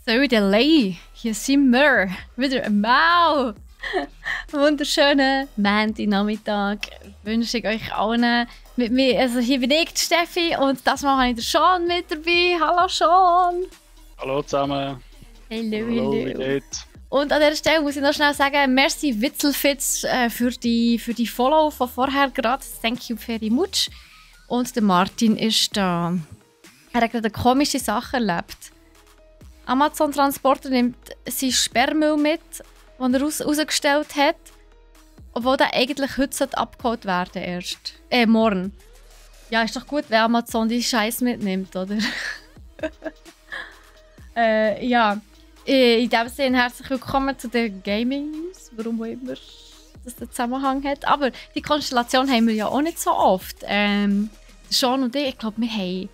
Södelei, hier sind wir wieder einmal. Wunderschönen Montagnachmittag wünsche ich euch allen. Mit mir, also hier bin ich, die Steffi, und das Mal habe ich den Sean mit dabei. Hallo Sean! Hallo zusammen. Hallo. Wie geht's? Und an dieser Stelle muss ich noch schnell sagen, merci Witzelfitz für die Follow von vorher gerade. Thank you very much. Und der Martin ist da. Er hat gerade eine komische Sache erlebt. Amazon Transporter nimmt seinen Sperrmüll mit, den er rausgestellt hat, obwohl der eigentlich heute abgeholt werden erst. Morgen. Ja, ist doch gut, wenn Amazon die Scheiß mitnimmt, oder? Ja. In diesem Sinne herzlich willkommen zu den Gaming News, warum auch immer das den Zusammenhang hat. Aber die Konstellation haben wir ja auch nicht so oft. Sean und ich glaube, wir haben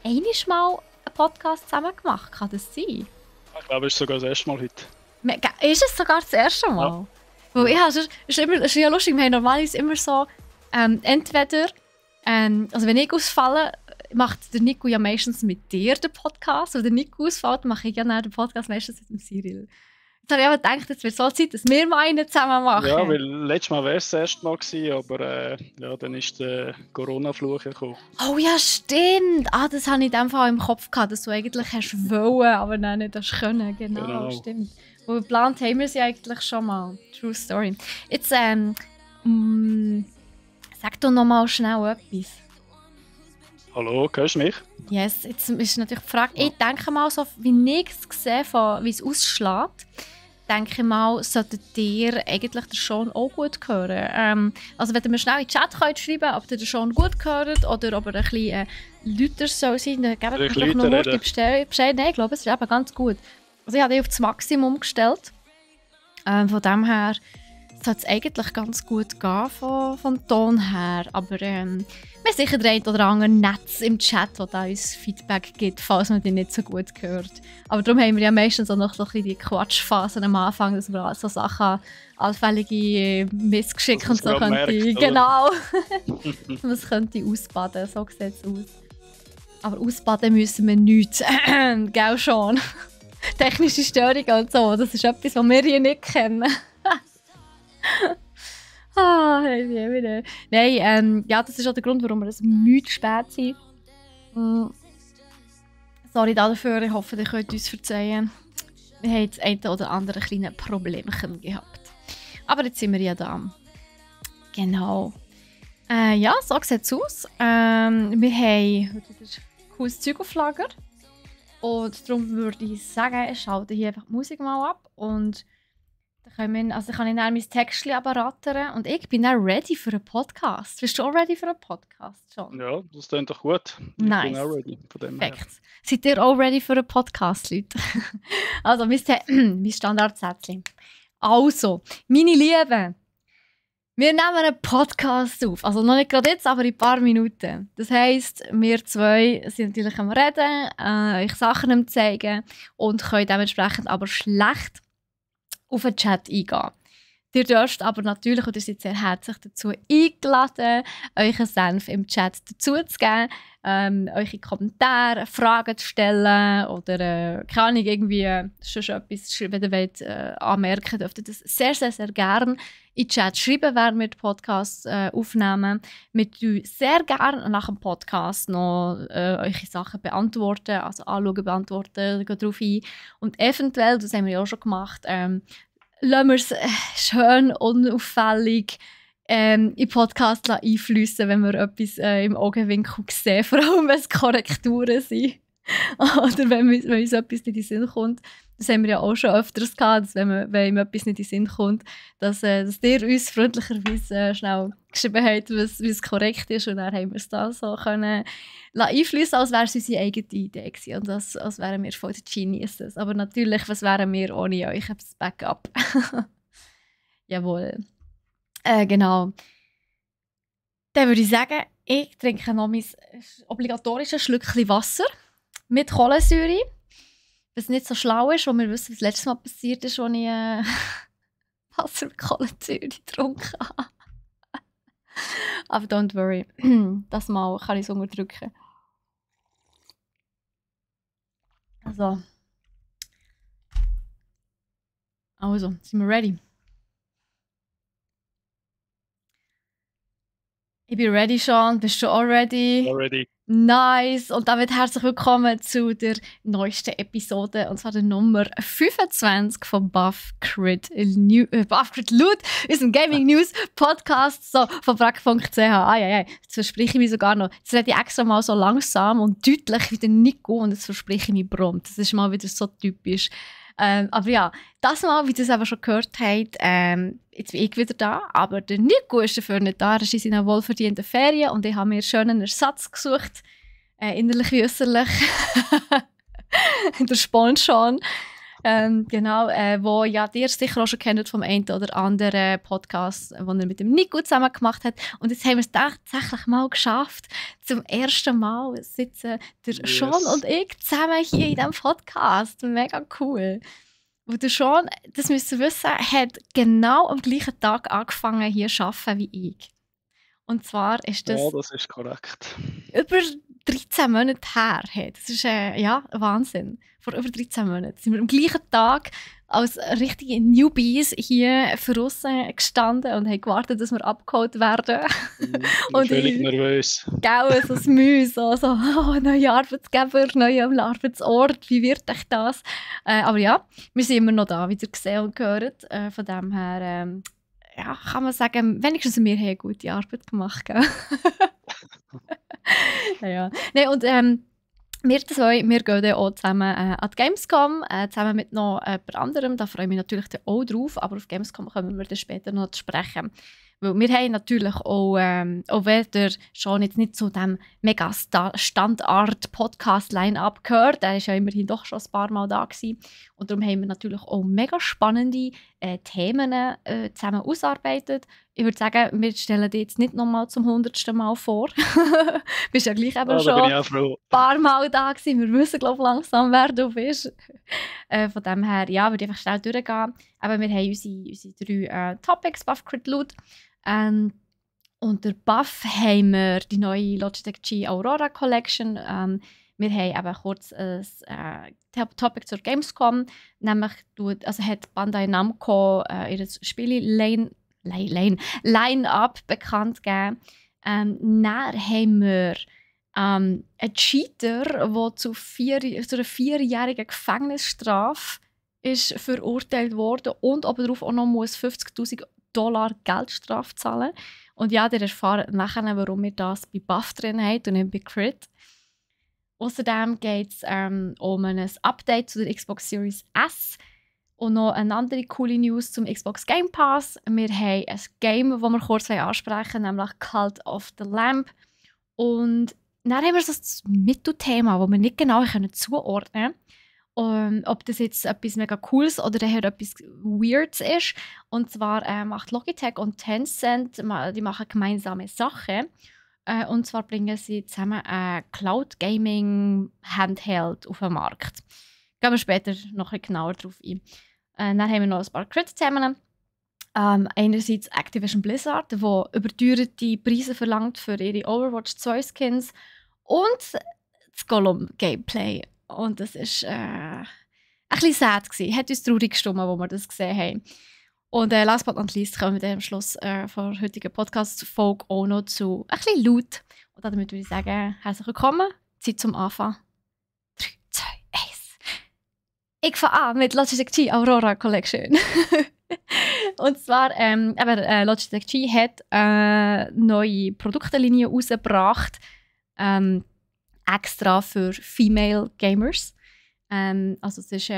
einmal mal einen Podcast zusammen gemacht. Kann das sein? Ich glaube, es ist sogar das erste Mal heute. Ist es sogar das erste Mal? Ja. Weil es ist ja lustig, wir haben normalerweise immer so, entweder, also wenn ich ausfalle, macht der Nico ja meistens mit dir den Podcast. Wenn der Nico ausfällt, mache ich ja dann den Podcast meistens mit dem Cyril. Jetzt habe ich aber gedacht, es wird so Zeit, dass wir mal einen zusammen machen. Ja, weil letztes Mal wäre es das erste Mal gewesen, aber ja, dann ist der Corona-Fluch gekommen. Oh ja, stimmt! Das habe ich in dem Fall im Kopf gehabt, dass du eigentlich hast wollen, aber dann nicht hast können. Genau, stimmt. Und geplant haben wir sie eigentlich schon mal. True Story. Jetzt, sag doch noch mal schnell etwas. Hallo, hörst du mich? Yes, jetzt ist natürlich die Frage, ich denke mal, so wie ich es gesehen habe, wie es ausschlägt, denke ich mal, solltet ihr eigentlich den Sean auch gut hören. Also wenn ihr mir schnell in den Chat könnt schreiben, ob ihr den Sean gut hört oder ob er ein bisschen lauter soll sein, dann gebt mir doch noch nur die Bescheid. Nein, ich glaube, es ist eben ganz gut. Also ich habe die auf das Maximum gestellt. Von dem her sollte es eigentlich ganz gut gehen vom Ton her. Aber wir haben sicher den einen oder anderen Netz im Chat, der uns Feedback gibt, falls man die nicht so gut hört. Aber darum haben wir ja meistens auch noch so ein bisschen die Quatschphasen am Anfang, dass wir so Sachen, allfällige Missgeschicke und so könnte. Genau. Dass man es könnte ausbaden, so sieht es aus. Aber ausbaden müssen wir nichts. Gell schon. Technische Störungen und so, das ist etwas, was wir hier nicht kennen. Nein, ja, das ist auch der Grund, warum wir das müde spät sind. Sorry dafür, ich hoffe, ihr könnt uns verzeihen. Wir haben das eine oder andere kleine Problemchen gehabt. Aber jetzt sind wir ja da. Genau. Ja, so sieht es aus. Wir haben heute ein cooles Zeug auf Lager. Und darum würde ich sagen, ich schalte hier einfach die Musik mal ab. Und dann kann ich dann mein Textchen rattern. Und ich bin dann ready für einen Podcast. Bist du auch ready für einen Podcast schon? Ja, das klingt doch gut. Nice. Ich bin auch ready von dem Perfekt. her. Seid ihr auch ready für einen Podcast, Leute? Also, mein Standardsätzchen. Also, meine Lieben, wir nehmen einen Podcast auf. Also noch nicht gerade jetzt, aber in ein paar Minuten. Das heisst, wir zwei sind natürlich am Reden, euch Sachen am zeigen und können dementsprechend aber schlecht auf den Chat eingehen. Ihr dürft aber natürlich, und ihr seid sehr herzlich dazu eingeladen, euren Senf im Chat dazu zu geben, eure Kommentare, Fragen zu stellen oder keine Ahnung, irgendwie schon etwas, wenn ihr wollt, anmerken, dürft ihr das sehr, sehr, sehr gerne in den Chat schreiben, während wir den Podcast aufnehmen. Wir tun sehr gerne nach dem Podcast noch eure Sachen beantworten, also anschauen, beantworten, gehen darauf ein. Und eventuell, das haben wir ja auch schon gemacht, lassen wir es schön unauffällig in den Podcast einfließen, wenn wir etwas im Augenwinkel sehen, vor allem wenn es Korrekturen sind. Oder wenn uns etwas nicht in den Sinn kommt. Das haben wir ja auch schon öfters gehabt, dass wenn ihm etwas nicht in den Sinn kommt, dass ihr uns freundlicherweise schnell geschrieben habt, was korrekt ist. Und dann haben wir es da so können einfließen, als wäre es unsere eigene Idee gewesen. Und als wären wir voll die Geniuses. Aber natürlich, was wären wir ohne euch? Das Backup. Jawohl. Genau. Dann würde ich sagen, ich trinke noch mein obligatorisches Schlückchen Wasser mit Kohlensäure. Was nicht so schlau ist, wo wir wissen, was das letzte Mal passiert ist, als ich Wasser mit Kohlensäure getrunken habe. Aber don't worry, das Mal kann ich es unterdrücken. Also, Also, sind wir ready? Ich bin ready, Sean. Bist du auch ready? Already. Nice. Und damit herzlich willkommen zu der neuesten Episode, und zwar der Nummer 25 von Buffcrit Loot, unserem Gaming News Podcast so, von brack.ch. Jetzt verspreche ich mich sogar noch. Jetzt rede ich extra mal so langsam und deutlich wie der Nico und jetzt verspreche ich mich prompt. Das ist mal wieder so typisch. Aber ja, das Mal, wie ihr es eben schon gehört habt, jetzt bin ich wieder da, aber der Nico ist dafür nicht da. Er ist in seinen wohlverdienten Ferien und ich habe mir einen schönen Ersatz gesucht, innerlich wie äußerlich. Der Sponschon. Genau, wo ja ihr sicher auch schon kennt vom einen oder anderen Podcast, den er mit dem Nico zusammen gemacht hat. Und jetzt haben wir es tatsächlich mal geschafft. Zum ersten Mal sitzen der Sean und ich zusammen hier in diesem Podcast. Mega cool. Und der Sean, das müsst ihr wissen, hat genau am gleichen Tag angefangen hier zu arbeiten wie ich. Und zwar ist das... Ja, das ist korrekt. Über 13 Monate her. Hey. Das ist ja Wahnsinn. Vor über 13 Monaten sind wir am gleichen Tag als richtige Newbies hier draussen gestanden und haben gewartet, dass wir abgeholt werden. Und völlig nervös. Gell, so das Müs, so neuer Arbeitsgeber, neuer Arbeitsort, wie wird euch das? Aber ja, wir sind immer noch da, wie ihr gesehen und gehört. Von dem her ja, kann man sagen, wenigstens wir haben eine gute Arbeit gemacht. Gell? Ja. Nee, und wir zwei, wir gehen dann auch zusammen an die Gamescom, zusammen mit noch jemand anderem. Da freue ich mich natürlich auch drauf, aber auf Gamescom kommen wir dann später noch zu sprechen. Weil wir haben natürlich auch wenn ihr schon jetzt nicht zu dem mega Standard-Podcast-Line-Up gehört, der ist ja immerhin doch schon ein paar Mal da gewesen. Und darum haben wir natürlich auch mega spannende Themen zusammen ausgearbeitet. Ich würde sagen, wir stellen die jetzt nicht nochmal zum 100. Mal vor. Du bist ja gleich eben schon ein paar Mal da gewesen. Wir wissen, glaube ich, langsam, wer du bist. Von dem her, ja, würde ich einfach schnell durchgehen. Aber wir haben unsere 3 Topics, Buffcrit Loot. Und der Buff haben wir die neue Logitech G Aurora Collection. Wir haben eben kurz ein Topic zur Gamescom. Nämlich hat Bandai Namco ihr Line-Up bekannt gegeben. Dann haben wir einen Cheater, der zu einer 4-jährigen Gefängnisstrafe ist verurteilt wurde und obendrauf auch noch $50.000 Geldstrafe zahlen. Und ja, ihr erfahrt nachher, warum wir das bei Buff drin haben und nicht bei Crit. Außerdem geht es um ein Update zu der Xbox Series S und noch eine andere coole News zum Xbox Game Pass. Wir haben ein Game, das wir kurz ansprechen, nämlich Cult of the Lamb. Und dann haben wir so ein Mittelthema, das wir nicht genau zuordnen können. Ob das jetzt etwas mega Cooles oder etwas Weirds ist. Und zwar macht Logitech und Tencent, die machen gemeinsame Sachen. Und zwar bringen sie zusammen ein Cloud Gaming Handheld auf den Markt. Gehen wir später noch ein bisschen genauer darauf ein. Dann haben wir noch ein paar Crit-Themen. Einerseits Activision Blizzard, der überteuerte Preise verlangt für ihre Overwatch 2 Skins. Und das Gollum-Gameplay. Und das war ein bisschen sad gewesen. Hat uns traurig gestimmt, als wir das gesehen haben. Und last but not least kommen wir dann am Schluss von der heutigen Podcast-Folge auch noch zu ein bisschen Loot. Und damit würde ich sagen, herzlich willkommen. Zeit zum Anfang. 3, 2, 1. Ich fange an mit Logitech G Aurora Collection. Und zwar, Logitech G hat eine neue Produktlinie rausgebracht. Extra für Female Gamers. Also es ist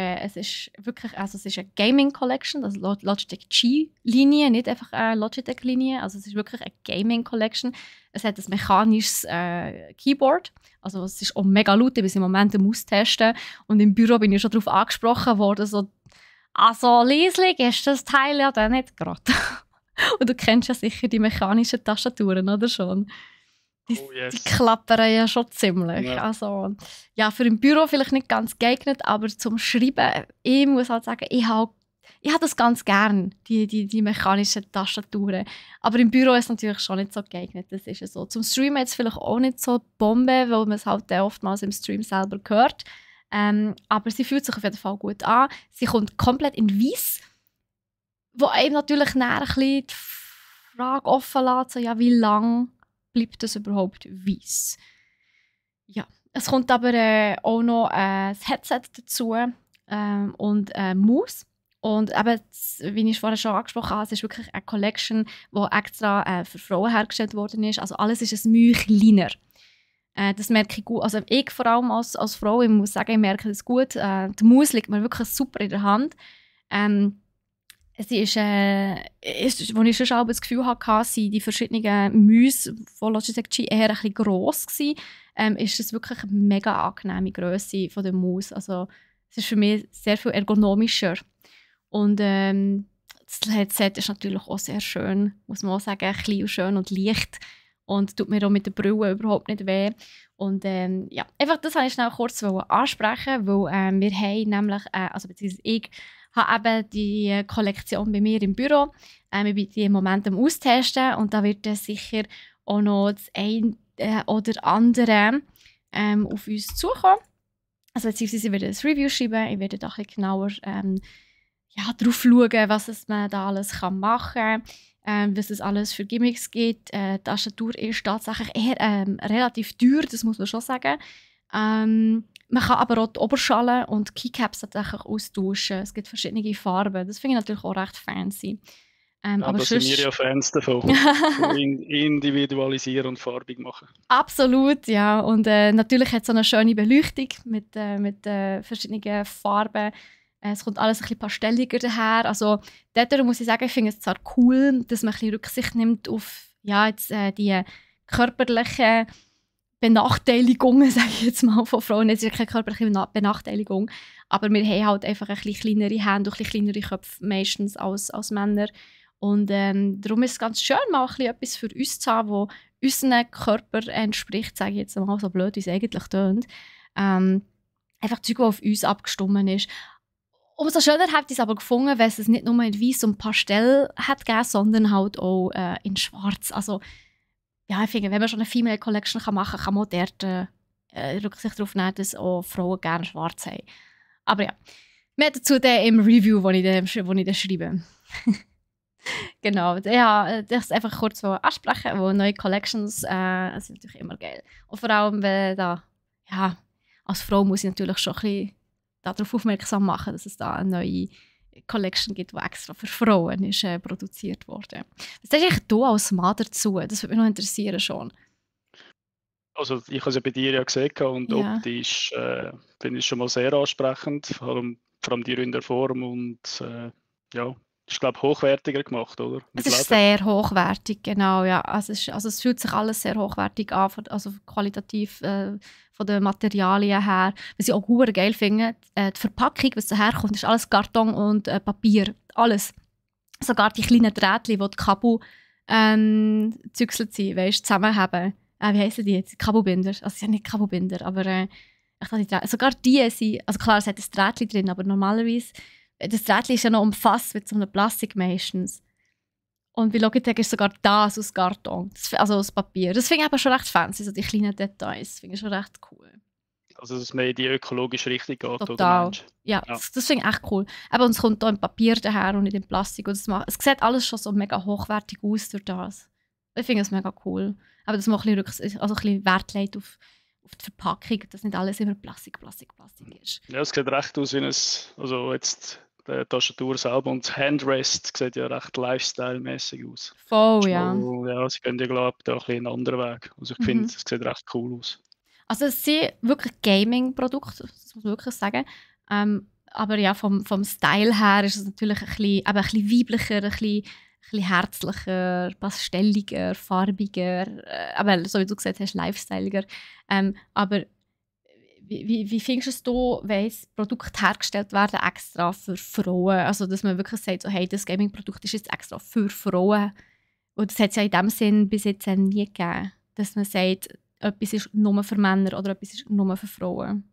wirklich, also es ist eine Gaming Collection, also Logitech G-Linie, nicht einfach eine Logitech-Linie. Also es ist wirklich eine Gaming Collection. Es hat ein mechanisches Keyboard. Also es ist auch mega laut, ich bin im Moment am Austesten. Und im Büro bin ich schon darauf angesprochen worden, so, also leislich ist das Teil ja dann nicht gerade. Und du kennst ja sicher die mechanischen Tastaturen, oder schon? Die klappern ja schon ziemlich. Ja. Also, ja, für ein Büro vielleicht nicht ganz geeignet, aber zum Schreiben, ich muss halt sagen, ich habe das ganz gern, die mechanischen Tastaturen. Aber im Büro ist es natürlich schon nicht so geeignet, das ist ja so. Zum Streamen jetzt vielleicht auch nicht so Bombe, weil man es halt oftmals im Stream selber hört. Aber sie fühlt sich auf jeden Fall gut an. Sie kommt komplett in weiß. wo einem natürlich nachher ein bisschen die Frage offen lässt, so, ja, wie lange bleibt das überhaupt weiss? Ja, es kommt aber auch noch das Headset dazu und Maus. Und eben, wie ich vorher schon angesprochen habe, es ist wirklich eine Collection, die extra für Frauen hergestellt worden ist. Also alles ist ein Mühe kleiner. Das merke ich gut. Also ich vor allem als Frau, ich muss sagen, ich merke das gut. Die Maus liegt mir wirklich super in der Hand. Sie ist, wo ich schon das Gefühl hatte, sind die verschiedenen Mäuse von Logitech G eher ein bisschen gross gewesen, ist es wirklich eine mega angenehme Grösse von der Maus. Also es ist für mich sehr viel ergonomischer. Und das Headset ist natürlich auch sehr schön, muss man auch sagen, klein und schön und leicht und tut mir auch mit der Brille überhaupt nicht weh. Und ja, einfach das wollte ich schnell kurz ansprechen, weil wir haben nämlich, also beziehungsweise ich habe eben die Kollektion bei mir im Büro. Ich bin die im Moment am Austesten und da wird dann sicher auch noch das eine oder andere auf uns zukommen. Also beziehungsweise ich werde ein Review schreiben, ich werde da ein bisschen genauer darauf schauen, was man da alles machen kann, was es alles für Gimmicks gibt. Die Tastatur ist tatsächlich eher relativ teuer, das muss man schon sagen. Man kann aber auch die Oberschale und die Keycaps tatsächlich austauschen. Es gibt verschiedene Farben. Das finde ich natürlich auch recht fancy. Aber da sind wir ja Fans davon. So individualisieren und farbig machen. Absolut, ja. Und natürlich hat es so eine schöne Beleuchtung mit verschiedenen Farben. Es kommt alles ein bisschen pastelliger daher. Also dort muss ich sagen, ich finde es zwar cool, dass man ein bisschen Rücksicht nimmt auf die körperlichen Benachteiligungen, sage ich jetzt mal, von Frauen. Es ist ja keine körperliche Benachteiligung, aber wir haben halt einfach ein bisschen kleinere Hände und ein bisschen kleinere Köpfe meistens als Männer. Und darum ist es ganz schön, mal ein bisschen etwas für uns zu haben, das unserem Körper entspricht, sage ich jetzt mal, so blöd, wie es eigentlich tönt. Einfach Zeug, das auf uns abgestimmt ist. Umso schöner habe ich es aber gefunden, weil es nicht nur in Weiss und Pastell hat gegeben, sondern halt auch in Schwarz. Also, ja, ich finde, wenn man schon eine Female Collection machen kann, kann man dort Rücksicht darauf nehmen, dass auch Frauen gerne schwarz haben. Aber ja, mehr dazu dann im Review, das ich dann schreibe. Genau, ja, das einfach kurz so ansprechen, weil neue Collections sind natürlich immer geil. Und vor allem, weil als Frau muss ich natürlich schon ein bisschen darauf aufmerksam machen, dass es da eine neue Collection gibt, die extra für Frauen ist, produziert wurde. Was sagst eigentlich du als Mann dazu? Das würde mich noch interessieren schon. Also ich habe es ja bei dir ja gesehen und optisch finde ich schon mal sehr ansprechend, vor allem die runde Form und ist, glaube ich, hochwertiger gemacht, oder? Es ist sehr hochwertig, genau, ja. Also es fühlt sich alles sehr hochwertig an, also qualitativ von den Materialien her. Was ich auch gut geil finde, die Verpackung, was daherkommt, ist alles Karton und Papier, alles. Sogar die kleinen Drähtchen, die Kabel zügselt sind, weißt, zusammenhaben. Wie heissen die jetzt? Kabelbinder. Also sie sind nicht Kabelbinder, aber sogar die sind, also klar, es hat ein Drähtchen drin, aber normalerweise das Drähtchen ist ja noch umfasst mit so einem Plastik meistens. Und bei Logitech ist sogar das aus Karton, also aus Papier. Das finde ich aber schon recht fancy, so die kleinen Details. Finde ich schon recht cool. Also, dass es mehr in die ökologische Richtung geht, total. Oder? Ja, das finde ich echt cool. Aber es kommt hier im Papier daher und nicht im Plastik. Und es sieht alles schon so mega hochwertig aus durch das. Ich finde es mega cool. Aber dass man ein bisschen Wert legt auf die Verpackung, dass nicht alles immer Plastik ist. Ja, es sieht recht aus wie jetzt die Tastatur selber und das Handrest sieht ja recht Lifestyle-mäßig aus. Voll, ja. Ja, sie gehen ja, glaube ich, da ein bisschen einen anderen Weg. Also ich finde, es sieht recht cool aus. Also es sind wirklich Gaming-Produkte, das muss man wirklich sagen. Aber ja, vom Style her ist es natürlich ein bisschen weiblicher, ein bisschen herzlicher, pastelliger, farbiger, aber so wie du gesagt hast, lifestyleiger. Aber wie findest du, wenn Produkte hergestellt werden extra für Frauen? Also dass man wirklich sagt, so, hey, das Gaming-Produkt ist jetzt extra für Frauen. Und das hat es ja in dem Sinn bis jetzt nie gegeben, dass man sagt, etwas ist nur für Männer oder etwas ist nur für Frauen.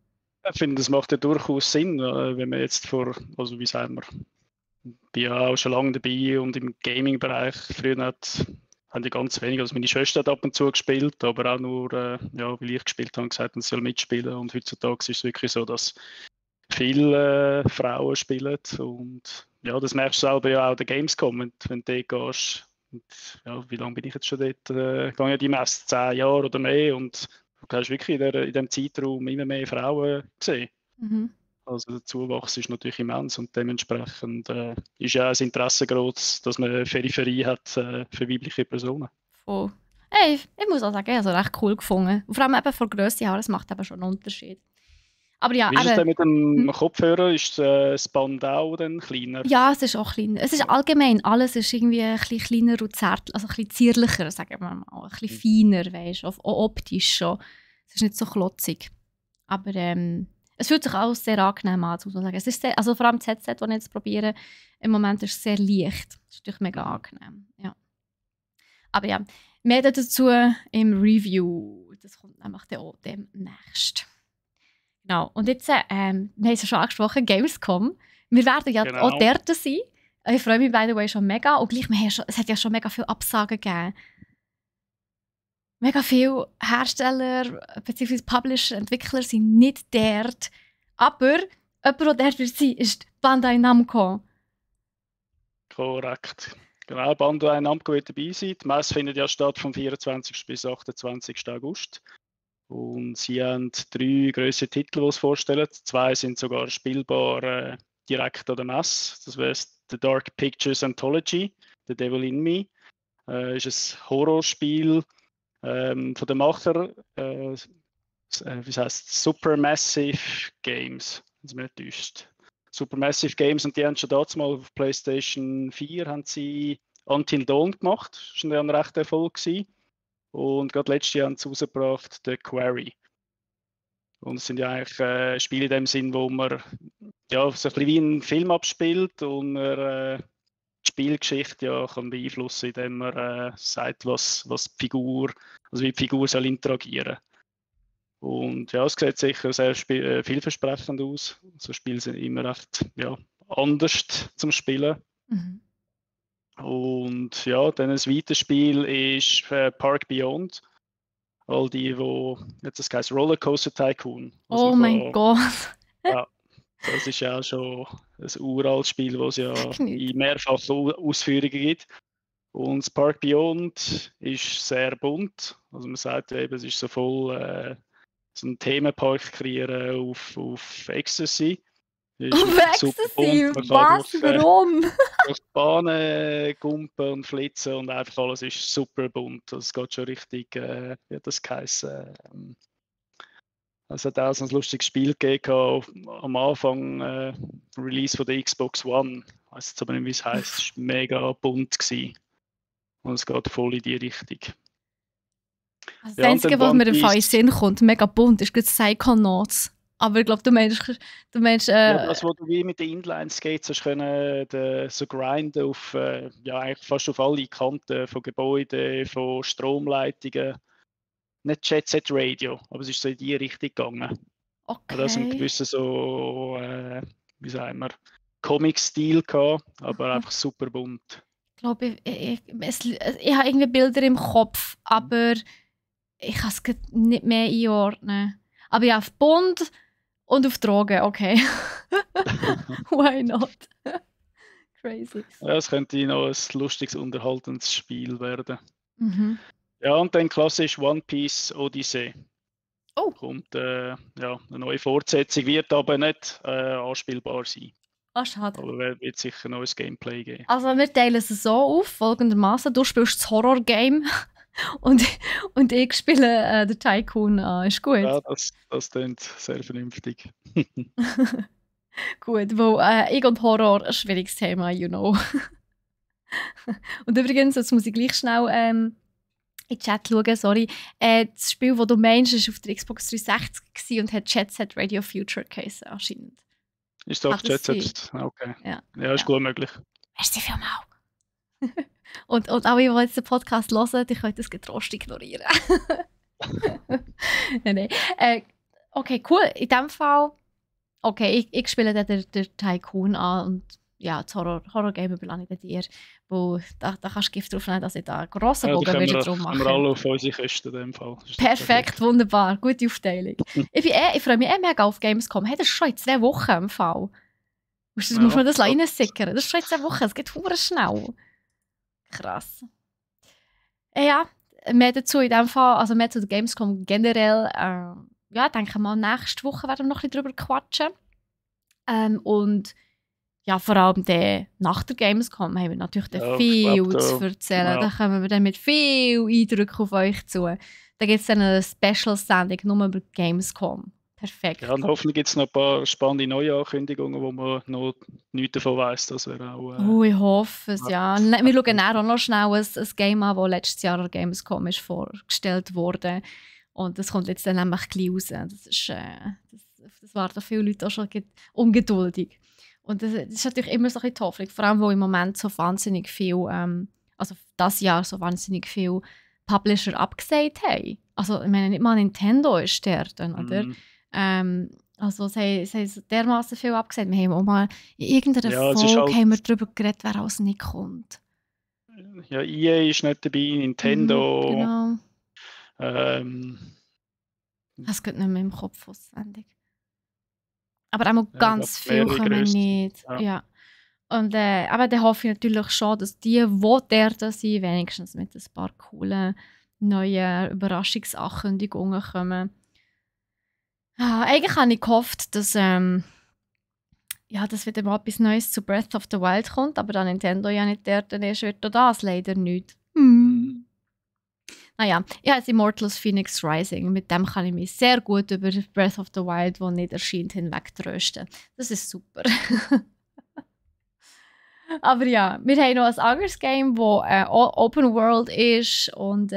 Ich finde, das macht ja durchaus Sinn, wenn man jetzt wie sagen wir, bin ja auch schon lange dabei und im Gaming-Bereich früher haben die ganz wenig, also meine Schwester hat ab und zu gespielt, aber auch nur, weil ich gespielt habe, gesagt, man soll mitspielen und heutzutage ist es wirklich so, dass viele Frauen spielen und ja, das merkst du selber ja auch an der Gamescom, wenn du dort gehst. Und, ja, wie lange bin ich jetzt schon dort? Gehe ja die Messe 10 Jahre oder mehr und du hast wirklich in diesem Zeitraum immer mehr Frauen gesehen. Mhm. Also der Zuwachs ist natürlich immens und dementsprechend ist ja auch das Interesse groß, dass man eine Peripherie hat für weibliche Personen. Voll. Hey, ich muss auch sagen, ich habe es recht cool gefunden. Und vor allem eben von der Grösse her, das macht eben schon einen Unterschied. Aber ja, Wie ist es denn eben, mit dem Kopfhörer? Ist das Band auch dann kleiner? ja, es ist auch kleiner. Es ist allgemein, alles ist irgendwie ein bisschen kleiner und zärtlicher, also ein bisschen zierlicher, sagen wir mal. Ein bisschen feiner, weißt du, auch optisch schon. Es ist nicht so klotzig. Aber es fühlt sich auch sehr angenehm an, muss man sagen. Es ist sehr, also vor allem das Headset, das ich jetzt probiere, im Moment ist es sehr leicht. Das ist natürlich mega angenehm, ja. Aber ja, mehr dazu im Review. Das kommt nämlich dann auch demnächst. Genau. Und jetzt, wir haben es ja schon angesprochen, Gamescom. Wir werden ja Genau. auch dort sein. Ich freue mich, by the way, schon mega. Und gleich, es hat ja schon mega viele Absagen gegeben. Mega viele Hersteller bzw. Publisher, Entwickler sind nicht dort. Aber jemand, der dort wird sein, ist Bandai Namco. Korrekt. Genau, Bandai Namco wird dabei sein. Die Messe findet ja statt vom 24. bis 28. August. Und sie haben 3 grössere Titel, die sie vorstellen. 2 sind sogar spielbar direkt an der Messe. Das wäre The Dark Pictures Anthology, The Devil in Me. Ist ein Horrorspiel von den Macher, wie heißt Supermassive Games, wenn es mich nicht täuscht. Supermassive Games, und die haben schon damals mal auf PlayStation 4 haben sie Until Dawn gemacht. Das war ein recht Erfolg gewesen. Und gerade letztes Jahr haben sie rausgebracht The Quarry. Und es sind ja eigentlich Spiele in dem Sinn, wo man ja, so ein bisschen wie ein Film abspielt und man die Spielgeschichte ja kann beeinflussen, indem man sagt, was die Figur, also wie die Figur soll interagieren. Und ja, es sieht sicher sehr vielversprechend aus. So Spiele sind immer recht anders zum Spielen. Mhm. Und ja, dann ein weiteres Spiel ist Park Beyond. All die jetzt das heißt Rollercoaster Tycoon. Oh mein Gott. Ja, das ist ja auch schon ein uraltes Spiel, das es ja in mehrfachen Ausführungen gibt. Und das Park Beyond ist sehr bunt. Also man sagt eben, es ist so voll so ein Themenpark kreieren auf Ecstasy. Auf Ecstasy? Was? Warum? Durch die Bahnen gumpen und flitzen und einfach alles ist super bunt. Das geht schon richtig, wie hat das geheißen? Es hat auch so ein lustiges Spiel gegeben am Anfang, Release von der Xbox One. Ich weiß jetzt aber nicht, wie es heisst. Es war mega bunt gewesen. Und es geht voll in die Richtung. Also das Einzige, was mir im Fall in den Sinn kommt, mega bunt, ist gerade Psychonauts. Aber ich glaube, du meinst ja, das, was du wie mit den Inline-Skates hast können, so grinden auf eigentlich fast auf alle Kanten von Gebäuden, von Stromleitungen. Nicht Jet Set Radio, aber es ist so in die Richtung gegangen. Okay. Da sind gewisse so, wie sagen wir, Comic-Stil gehabt, aber einfach super bunt. Ich glaube, ich habe irgendwie Bilder im Kopf, aber ich kann es nicht mehr einordnen. Aber ja, auf bunt und auf Drogen, okay. Why not? Crazy. Ja, es könnte noch ein lustiges, unterhaltendes Spiel werden. Mhm. Ja, und dann klassisch One Piece Odyssey. Oh. Kommt eine neue Fortsetzung, wird aber nicht anspielbar sein. Ah, schade. Aber wird sicher neues Gameplay geben. Also wir teilen es so auf, folgendermaßen: Du spielst das Horror-Game und ich spiele den Tycoon an. Ist gut? Ja, das klingt sehr vernünftig. Gut, weil ich und Horror ein schwieriges Thema, you know. Und übrigens, jetzt muss ich gleich schnell in den Chat schauen, sorry. Das Spiel, das du meinst, war auf der Xbox 360 und hat Jet Set Radio Future geheißen, anscheinend. Ist doch Jet Set? Okay. Ja, ist gut möglich. Merci vielmals. und alle, die jetzt den Podcast hören, die können das getrost ignorieren. Nein. Okay, cool. In dem Fall, okay, ich spiele dann den Tycoon an und ja, das Horror-Game überlasse ich dir, wo da kannst du Gift drauf nehmen, dass ich da einen grossen Bogen würde drum machen. Wir alle auf unsere Kosten in dem Fall. Perfekt, wunderbar, gute Aufteilung. Ich freue mich mega auf Gamescom. Hey, das ist schon in 2 Wochen im Fall. Musst man das reinsickern? Das ist schon jetzt eine Woche, es geht verdammt schnell. Krass. Ja, mehr dazu in dem Fall, also mehr zu der Gamescom generell. Ja, denke mal, nächste Woche werden wir noch ein bisschen drüber quatschen. Und ja, vor allem nach der Gamescom haben wir natürlich viel zu erzählen. Da kommen wir dann mit viel Eindrücken auf euch zu. Da gibt es dann eine Special-Sendung nur über Gamescom. Perfekt. Ja, und hoffentlich gibt es noch ein paar spannende neue Ankündigungen, wo man noch nichts davon weiss. Das wäre auch... ich hoffe es, ja. Wir schauen auch noch schnell ein Game an, das letztes Jahr an Gamescom ist vorgestellt wurde. Und das kommt jetzt dann nämlich gleich raus. Das waren da viele Leute auch schon ungeduldig. Und das ist natürlich immer so ein bisschen die Hoffnung, vor allem, wo im Moment so wahnsinnig viel, also das Jahr so wahnsinnig viel Publisher abgesagt haben. Also ich meine, nicht mal Nintendo ist der dann, oder? Also sie haben dermaßen viel abgesagt. Wir haben auch mal in irgendeiner Folge haben wir darüber geredet, wer alles nicht kommt. Ja, EA ist nicht dabei, Nintendo. Genau. Das geht nicht mehr im Kopf auswendig. Aber auch ganz viel kommen nicht. Ja. Und, aber dann hoffe ich natürlich schon, dass die da sind, wenigstens mit ein paar coolen neuen Überraschungsankündigungen kommen. Ja, eigentlich habe ich gehofft, dass wieder mal etwas Neues zu Breath of the Wild kommt, aber da Nintendo ja nicht dort ist, wird auch das leider nicht. Naja, ich habe Immortals Phoenix Rising. Mit dem kann ich mich sehr gut über Breath of the Wild, das nicht erscheint, hinweg trösten. Das ist super. Aber ja, wir haben noch ein anderes Game, das Open World ist und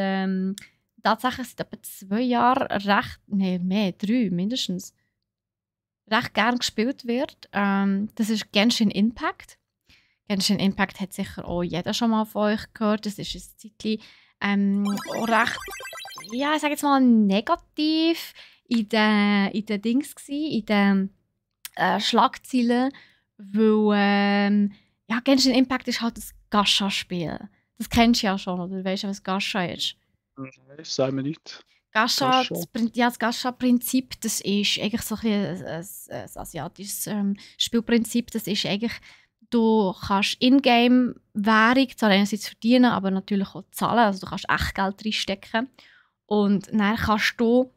tatsächlich seit etwa 2 Jahren drei mindestens, recht gern gespielt wird. Das ist Genshin Impact. Genshin Impact hat sicher auch jeder schon mal von euch gehört. Das ist ein Zeitchen recht, ja, ich sage jetzt mal negativ in den Dings gsi, in den Schlagzeilen, weil Genshin Impact ist halt ein Gacha-Spiel. Das kennst du ja schon, oder weißt du, was Gacha ist? Nein, das sagen wir nicht. Das Gacha-Prinzip, das ist eigentlich so ein asiatisches Spielprinzip. Das ist eigentlich, du kannst In-Game-Währung zwar einerseits verdienen, aber natürlich auch zahlen. Also du kannst echt Geld reinstecken. Und dann kannst du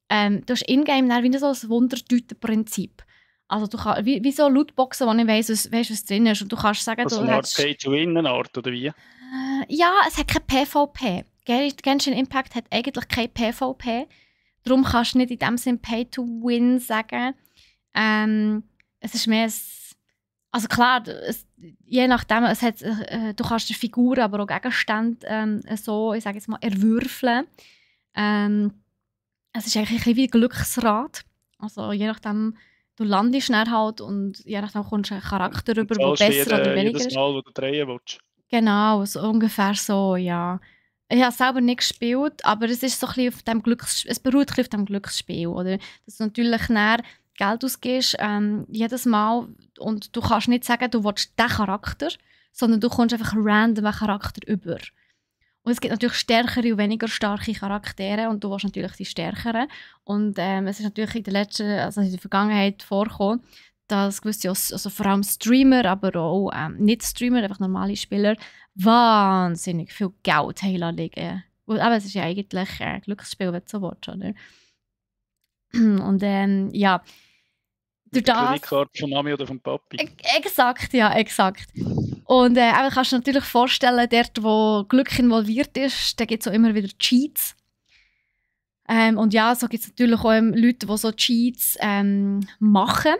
hast In-Game wie so ein Wundertüten-Prinzip. Also du kannst, wie so Lootboxen, wo ich weiss, was drin ist. Und du kannst sagen, also eine Art Pay-to-Win-Art, oder wie? Ja, es hat kein PvP. Genshin Impact hat eigentlich kein PvP. Darum kannst du nicht in dem Sinn Pay-to-Win sagen. Es ist mehr also klar, je nachdem, du kannst die Figuren, aber auch Gegenstände so, ich sage jetzt mal, erwürfeln. Es ist eigentlich ein bisschen wie ein Glücksrad. Also je nachdem, du landest schnell halt und je nachdem kommst du einen Charakter über, der besser oder weniger ist. Jedes Mal, wo du drehen willst. Genau, so ungefähr so, ja. Ich habe selber nicht gespielt, aber es ist so ein bisschen auf dem es beruht ein bisschen auf dem Glücksspiel, oder? Dass du natürlich näher Geld ausgibst, jedes Mal, und du kannst nicht sagen, du willst diesen Charakter, sondern du kommst einfach random einen Charakter über. Und es gibt natürlich stärkere und weniger starke Charaktere und du willst natürlich die stärkeren. Und es ist natürlich in der Vergangenheit vorgekommen, dass gewisse, also vor allem Streamer, aber auch Nicht-Streamer, einfach normale Spieler, wahnsinnig viel Geld liegen. Aber es ist ja eigentlich ein Glücksspiel, wenn du so willst, oder? Und ja, durch das... Kreditkarte von Mami oder von Papi. Exakt, ja, exakt. Und aber kannst du dir natürlich vorstellen, dort, wo Glück involviert ist, da gibt es auch immer wieder Cheats. Und ja, so gibt es natürlich auch Leute, die so Cheats machen,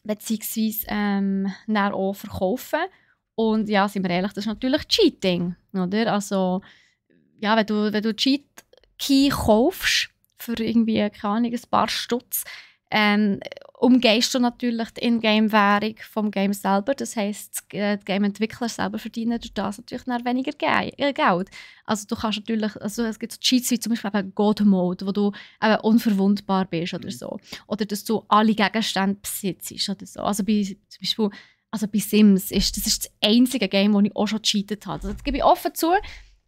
beziehungsweise dann auch verkaufen. Und ja, sind wir ehrlich, das ist natürlich Cheating, oder? Also, ja, wenn du Cheat-Key kaufst, für irgendwie, keine Ahnung, ein paar Stutz, umgehst du natürlich die In-Game-Währung vom Game selber. Das heisst, die Game-Entwickler selber verdienen durch das natürlich weniger Geld. Also du kannst natürlich, also es gibt so Cheats wie zum Beispiel God-Mode, wo du unverwundbar bist oder so. Oder dass du alle Gegenstände besitzt oder so. Also zum Beispiel bei Sims ist das einzige Game, wo ich auch schon gecheatet habe. Also, das gebe ich offen zu.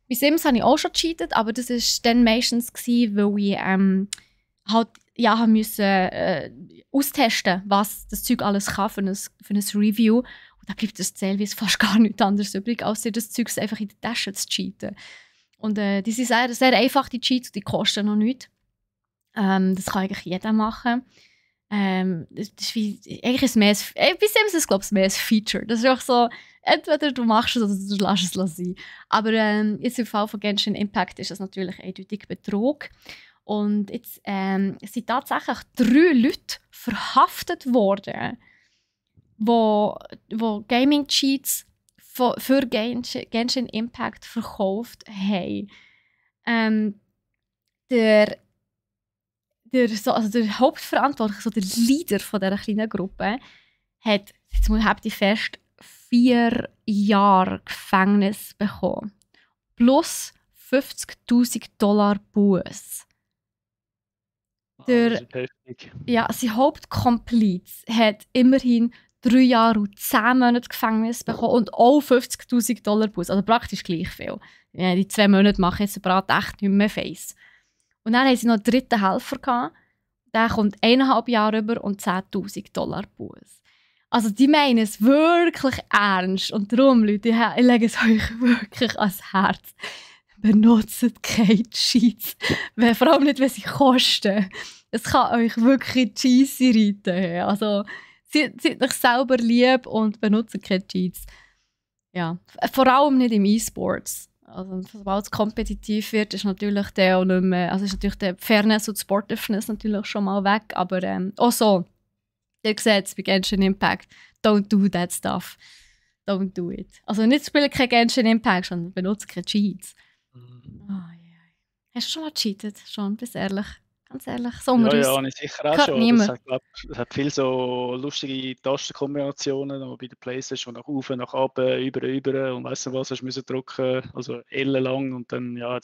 Bei Sims habe ich auch schon gecheatet, aber das war dann meistens, weil ich halt haben müssen austesten, was das Zeug alles kann für ein Review. Und da bleibt das teilweise fast gar nichts anderes übrig, als dir das Zeug einfach in die Tasche zu cheaten. Und die sind sehr, sehr einfach, die Cheats, die kosten noch nichts. Das kann eigentlich jeder machen. Das ist wie, eigentlich ist es mehr ein Feature. Das ist auch so, entweder du machst es oder du lässt es sein. Aber jetzt im Fall von Genshin Impact ist das natürlich eindeutig Betrug. Und jetzt sind tatsächlich 3 Leute verhaftet worden, wo Gaming-Cheats für Genshin Impact verkauft haben. Der Hauptverantwortliche, so der Leader von dieser kleinen Gruppe, hat, jetzt habt ihr fest, 4 Jahre Gefängnis bekommen. Plus $50.000 Buß. Sein Hauptkompliz hat immerhin 3 Jahre und 10 Monate Gefängnis bekommen und auch $50.000 Buß. Also praktisch gleich viel. Ja, die 2 Monate machen jetzt separat echt nicht mehr Face. Und dann haben sie noch einen dritten Helfer gehabt. Der kommt 1,5 Jahre rüber und $10.000 Buß. Also die meinen es wirklich ernst. Und darum, Leute, ich lege es euch wirklich ans Herz. Benutzt keine Cheats. Vor allem nicht, wenn sie kosten. Es kann euch wirklich cheesy reiten. Also seid euch selber lieb und benutzt keine Cheats. Ja. Vor allem nicht im E-Sports. Also, sobald es kompetitiv wird, ist natürlich der auch nicht mehr, also ist natürlich der Fairness und Sportiveness natürlich schon mal weg. Aber auch so, ihr seht es bei Genshin Impact, don't do that stuff. Don't do it. Also nicht spielen kein Genshin Impact, sondern benutzt keine Cheats. Oh, yeah. Hast du schon mal gecheatet? Schon, bist ehrlich. Ganz ehrlich. So ja, ich sicher auch schon. Es hat viele so lustige Tastenkombinationen, auch bei der Playstation, nach oben, nach unten, über und weiss nicht was, hast du drücken, also ellenlang und dann, ja,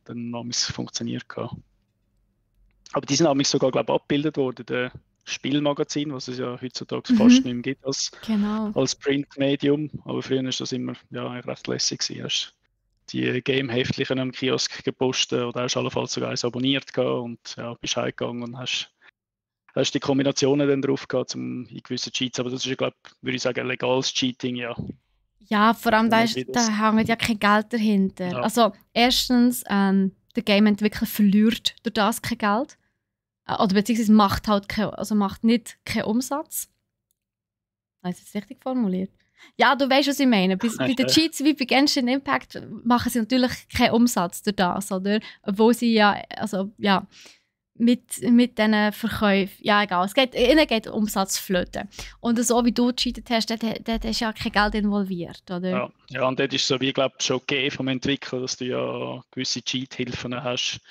dann haben es funktioniert. Aber die sind sogar, glaube ich, abgebildet worden, der Spielmagazin, was es ja heutzutage fast nicht mehr gibt als Printmedium. Aber früher war das immer recht lässig gewesen. Hast die Game-Heftchen am Kiosk gepostet oder hast allenfalls sogar eins abonniert und bist heimgegangen und hast die Kombinationen dann drauf gehabt in gewissen Cheats. Aber das ist, glaube ich, würde ich sagen, legales Cheating, ja. Ja, vor allem da hängt ja kein Geld dahinter. Ja. Also erstens, der Game-Entwickler verliert durch das kein Geld. Oder beziehungsweise macht nicht keinen Umsatz. Habe ich das richtig formuliert? Ja, du weißt, was ich meine. Bei den Cheats wie bei Genshin Impact machen sie natürlich keinen Umsatz durch das, oder? Obwohl sie mit diesen Verkäufen, ja egal, ihnen geht Umsatz flöten. Und so wie du gecheatet hast, dort ist ja kein Geld involviert, oder? Ja, und dort ist so wie, glaube ich, schon gegeben vom Entwickler, dass du ja gewisse Cheat-Hilfen hast.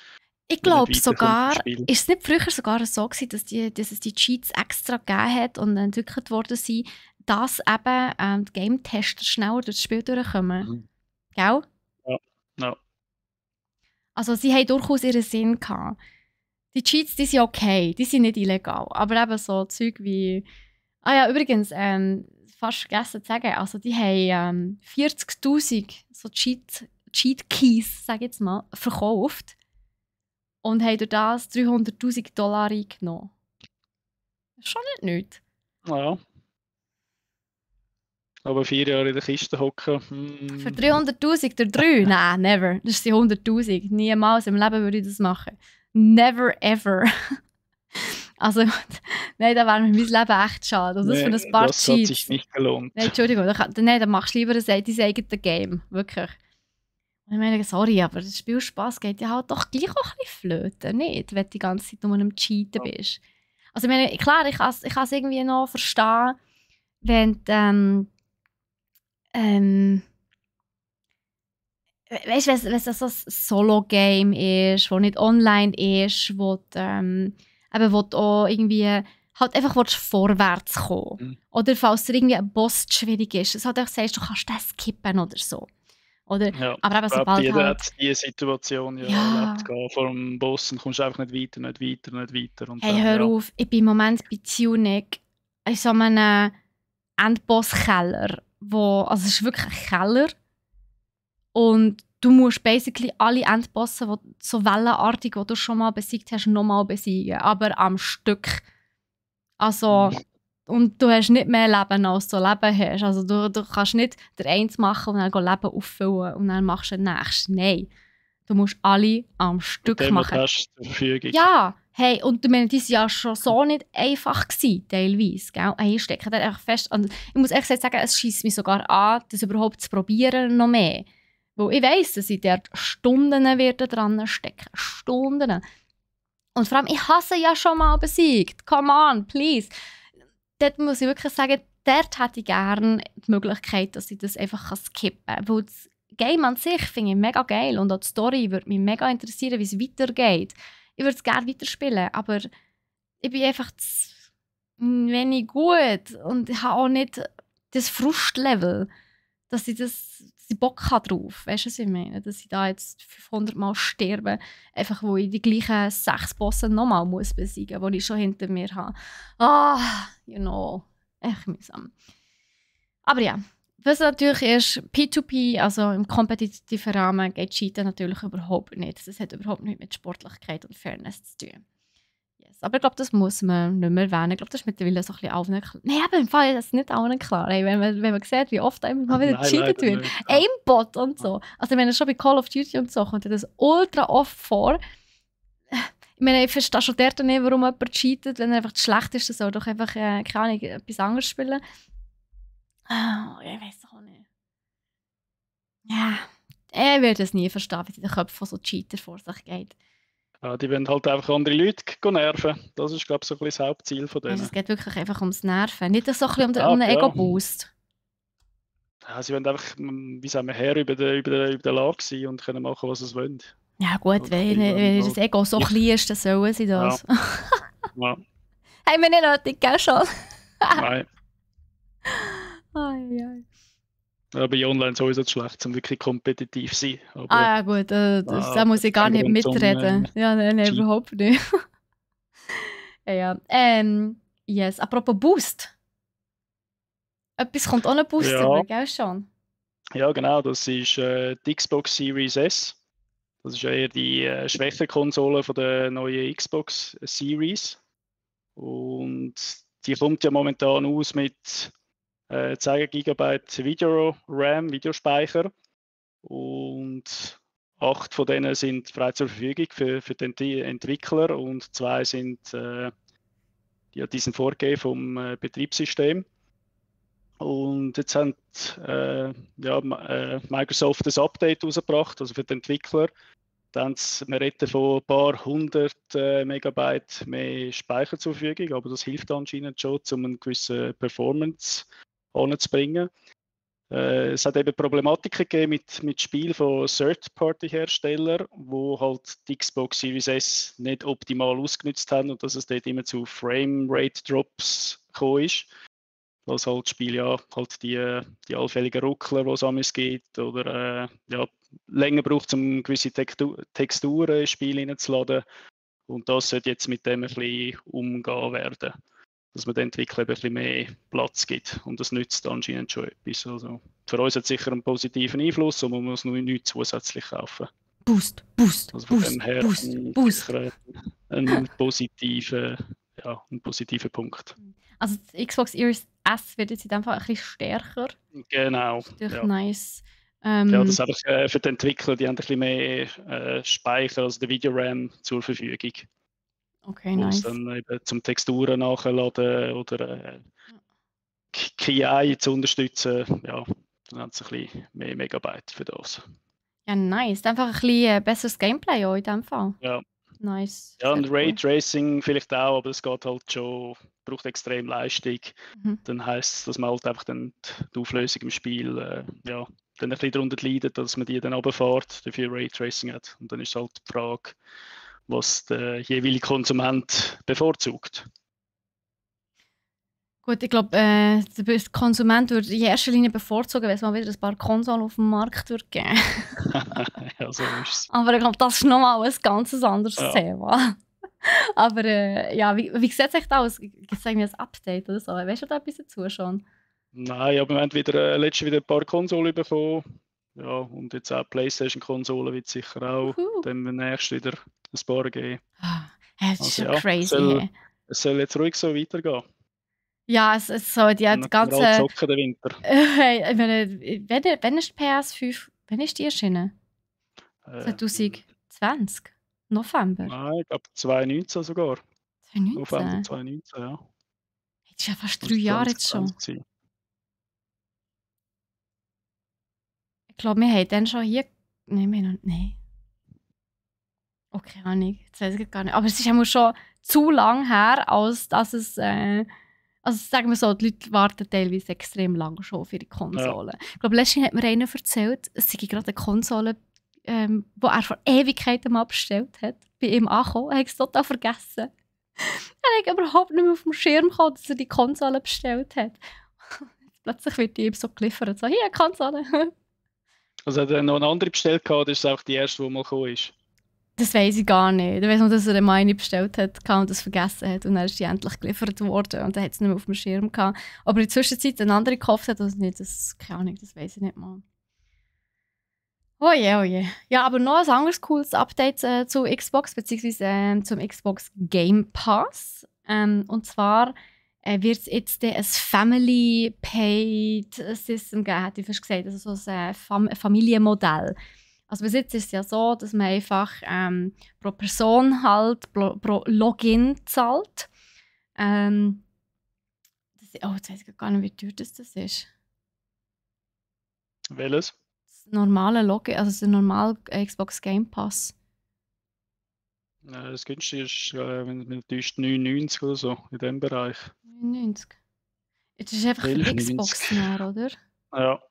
Ich glaube sogar, ist es nicht früher sogar so gewesen, dass es die Cheats extra gegeben hat und entwickelt worden sind, dass eben die Game-Tester schneller durch das Spiel durchkommen. Gell? Ja. Also sie haben durchaus ihren Sinn gehabt. Die Cheats, die sind okay, die sind nicht illegal. Aber eben so Zeug wie... Ah ja, übrigens, fast vergessen zu sagen, also die haben 40'000 so Cheat-Keys, sage ich jetzt mal, verkauft. Und haben durch das $300.000 eingenommen. Das ist schon nicht nichts. Ja. Aber 4 Jahre in der Kiste hocken. Für 300'000 durch 3? Nein, never. Das sind 100'000. Niemals im Leben würde ich das machen. Never ever. Also, nein, da wäre mir mein Leben echt schade. Also, das für ein paar das Cheats. Hat sich nicht gelohnt. Nein, Entschuldigung. Dann machst du lieber dein eigenes Game. Wirklich. Und ich meine, sorry, aber das Spielspaß geht ja halt doch gleich auch ein bisschen flöten, nicht? Wenn du die ganze Zeit nur am Cheaten bist. Also, ich meine, klar, ich kann es irgendwie noch verstehen, wenn du, weißt du, wenn es so ein Solo-Game ist, das nicht online ist, wo du auch irgendwie halt einfach vorwärts kommen. Oder falls dir irgendwie ein Boss schwierig ist, dass halt einfach sagst, du kannst das skippen oder so. Oder, ja, aber eben sobald jeder halt... hat diese Situation erlebt. Vor dem Boss und kommst einfach nicht weiter. Und hey, hör auf, ich bin im Moment bei Tunic in so einem Endboss-Keller, also es ist wirklich ein Keller und du musst basically alle Endbosse, so wellenartig, die du schon mal besiegt hast, nochmal besiegen. Aber am Stück. Also, und du hast nicht mehr Leben, als du Leben hast. Also du kannst nicht der eins machen und dann Leben auffüllen und dann machst du den nächsten. Nein. Du musst alle am Stück Dem machen. hast du zur Verfügung. Ja, hey, und ich meine, die waren ja schon so nicht einfach gewesen, teilweise. Gell? Hey, ich stecke da einfach fest. Und ich muss ehrlich sagen, es schießt mich sogar an, das überhaupt zu probieren noch mehr. Weil ich weiss, dass ich dort Stunden dran stecken. Stunden. Und vor allem, ich hasse ja schon mal besiegt. Come on, please. Dort muss ich wirklich sagen, dort hätte ich gerne die Möglichkeit, dass ich das einfach skippen kann. Weil das Game an sich finde ich mega geil und auch die Story würde mich mega interessieren, wie es weitergeht. Ich würde es gerne weiterspielen, aber ich bin einfach zu wenig gut und ich habe auch nicht das Frustlevel, dass ich Bock habe drauf. Weißt du, was ich meine? Dass ich da jetzt 500 Mal sterbe, einfach wo ich die gleichen 6 Bosse nochmal muss besiegen muss, die ich schon hinter mir habe. Echt mühsam. Aber ja, was natürlich ist, P2P, also im kompetitiven Rahmen, geht Cheaten natürlich überhaupt nicht. Das hat überhaupt nichts mit Sportlichkeit und Fairness zu tun. Yes. Aber ich glaube, das muss man nicht mehr erwähnen. Ich glaube, das ist mittlerweile so ein bisschen allen klar. Nein, aber im Fall ist das nicht allen klar. Hey, wenn man sieht, wie oft immer mal wieder gecheatet wird. Aimbot und so. Also wenn es schon bei Call of Duty und so kommt das ultra oft vor. Ich meine, ich verstehe schon dort nicht, warum jemand cheatet, wenn er einfach schlecht ist. Soll doch einfach, keine Ahnung, etwas anderes spielen. Ich weiß auch nicht. Ja, ich werde es nie verstehen, wie in den Köpfen von so Cheater vor sich geht. Ja, die wollen halt einfach andere Leute nerven. Das ist, glaube ich, so ein bisschen das Hauptziel von denen. Also es geht wirklich einfach ums Nerven. Nicht so ein bisschen um den Ego-Boost. Ja, sie wollen einfach, wie sagen wir, Herr über der Lage sein und können machen, was sie wollen. Ja gut, wenn das Ego so klein ist, dann sollen sie das. Ja. Haben wir nicht nötig, gell schon? Nein. Ai. Ja, bei Online sowieso zu schlecht, um wirklich kompetitiv zu sein. Aber, ja gut, da muss ich gar nicht mitreden. Nein, überhaupt nicht. ja. Yes, apropos Boost. Etwas kommt ohne Booster, gell schon? Ja, genau, das ist die Xbox Series S. Das ist ja eher die schwächere Konsole von der neuen Xbox Series. Und die kommt ja momentan aus mit 10 GB Videospeicher. Und 8 von denen sind frei zur Verfügung für die Entwickler und 2 sind diesen vorgegeben vom Betriebssystem. Und jetzt hat Microsoft ein Update rausgebracht, also für die Entwickler. Wir reden von ein paar 100 Megabyte mehr Speicher zur Verfügung, aber das hilft anscheinend schon, um eine gewisse Performance anzubringen. Es hat eben Problematiken gegeben mit Spielen von Third-Party-Herstellern, wo halt die Xbox Series S nicht optimal ausgenutzt haben und dass es dort immer zu Frame-Rate-Drops gekommen ist. Dass halt das Spiel halt die allfälligen Ruckler, die es amigs gibt, oder länger braucht, um gewisse Texturen ins Spiel hineinzuladen. Und das sollte jetzt mit dem ein bisschen umgehen werden. Dass man den Entwicklern ein bisschen mehr Platz gibt. Und das nützt anscheinend schon etwas. Also für uns hat es sicher einen positiven Einfluss, aber man muss nur nichts zusätzlich kaufen. Boost. Also von dem her Boost. Ein positiver Punkt. Also die Xbox Series S wird jetzt in dem Fall ein bisschen stärker. Genau. Ja. Nice. Das ist einfach für die Entwickler, die haben ein bisschen mehr Speicher, also der Video-RAM zur Verfügung. Okay, nice. Dann eben zum Texturen nachladen oder KI zu unterstützen, dann haben sie ein bisschen mehr Megabyte für das. Ja, nice. Einfach ein bisschen besseres Gameplay auch in dem Fall. Ja. Nice. Ja, und Raytracing vielleicht auch, aber es geht halt schon, braucht extrem Leistung. Dann heisst es, dass man halt einfach dann die Auflösung im Spiel dann ein bisschen darunter leidet, dass man die dann runterfährt, dafür Raytracing hat. Und dann ist halt die Frage, was der jeweilige Konsument bevorzugt. Gut, ich glaube, der Konsument würde in erster Linie bevorzugen, wenn es mal wieder ein paar Konsolen auf dem Markt würde geben. Ja, so ist es. Aber ich glaube, das ist nochmal ein ganz anderes Thema. Aber wie sieht es echt aus? Gibt es irgendwie ein Update oder so? Weißt du da etwas dazu schon? Nein, aber wir haben letztens wieder ein paar Konsolen bekommen, Ja, und jetzt auch die PlayStation-Konsole wird sicher auch dann demnächst wieder ein paar geben. Das ist Also schon ja, crazy. Hey. es soll jetzt ruhig so weitergehen. Ja, es soll die Und dann können wir alle ganze. zocken den Winter. Ich meine, wenn ist die PS5? Wann ist die erschienen? Äh, 2020? November? Nein, ich glaube 2019 sogar. November 2019? 2019, ja. Das ist ja fast 3 Muss Jahre jetzt schon. 2020 sein. Ich glaube, wir haben dann schon hier. Nein, wir noch. Nein. Okay, Ahnung. Jetzt weiß ich gar nicht. Aber es ist ja schon zu lang her, als dass es. Also sagen wir so, die Leute warten teilweise extrem lange schon auf ihre Konsole. Ja. Ich glaube, letztens hat mir einer erzählt, es sei gerade eine Konsole, die er vor Ewigkeiten mal bestellt hat, bei ihm angekommen. Er hat es total vergessen. Er hat überhaupt nicht mehr auf dem Schirm gehabt, dass er die Konsole bestellt hat. Plötzlich wird die ihm so geliefert. So, hier, Konsole. Also hat er noch eine andere bestellt gehabt, das ist auch die erste, die mal gekommen ist? Das weiss ich gar nicht. Ich weiss nur, dass er eine bestellt hat und das vergessen hat. Und dann ist die endlich geliefert worden. Und dann hat es nicht mehr auf dem Schirm gehabt. Aber in der Zwischenzeit eine andere gekauft hat, oder nicht, das keine Ahnung, das weiss ich nicht mal. Oh je, oh je. Ja, aber noch ein anderes cooles Update zu Xbox, beziehungsweise zum Xbox Game Pass. Und zwar wird es jetzt ein Family Paid System geben, hätte ich fast gesagt. Also so ein Familienmodell. Also bis jetzt ist es ja so, dass man einfach pro Person halt, pro Login zahlt. Jetzt weiß ich gar nicht, wie teuer das ist. Welches? Das normale Login, also der normale Xbox Game Pass. Das günstigste ist, wenn man täuscht, 99 oder so, in diesem Bereich. 99. Jetzt ist einfach für die Xbox näher, oder? Ja.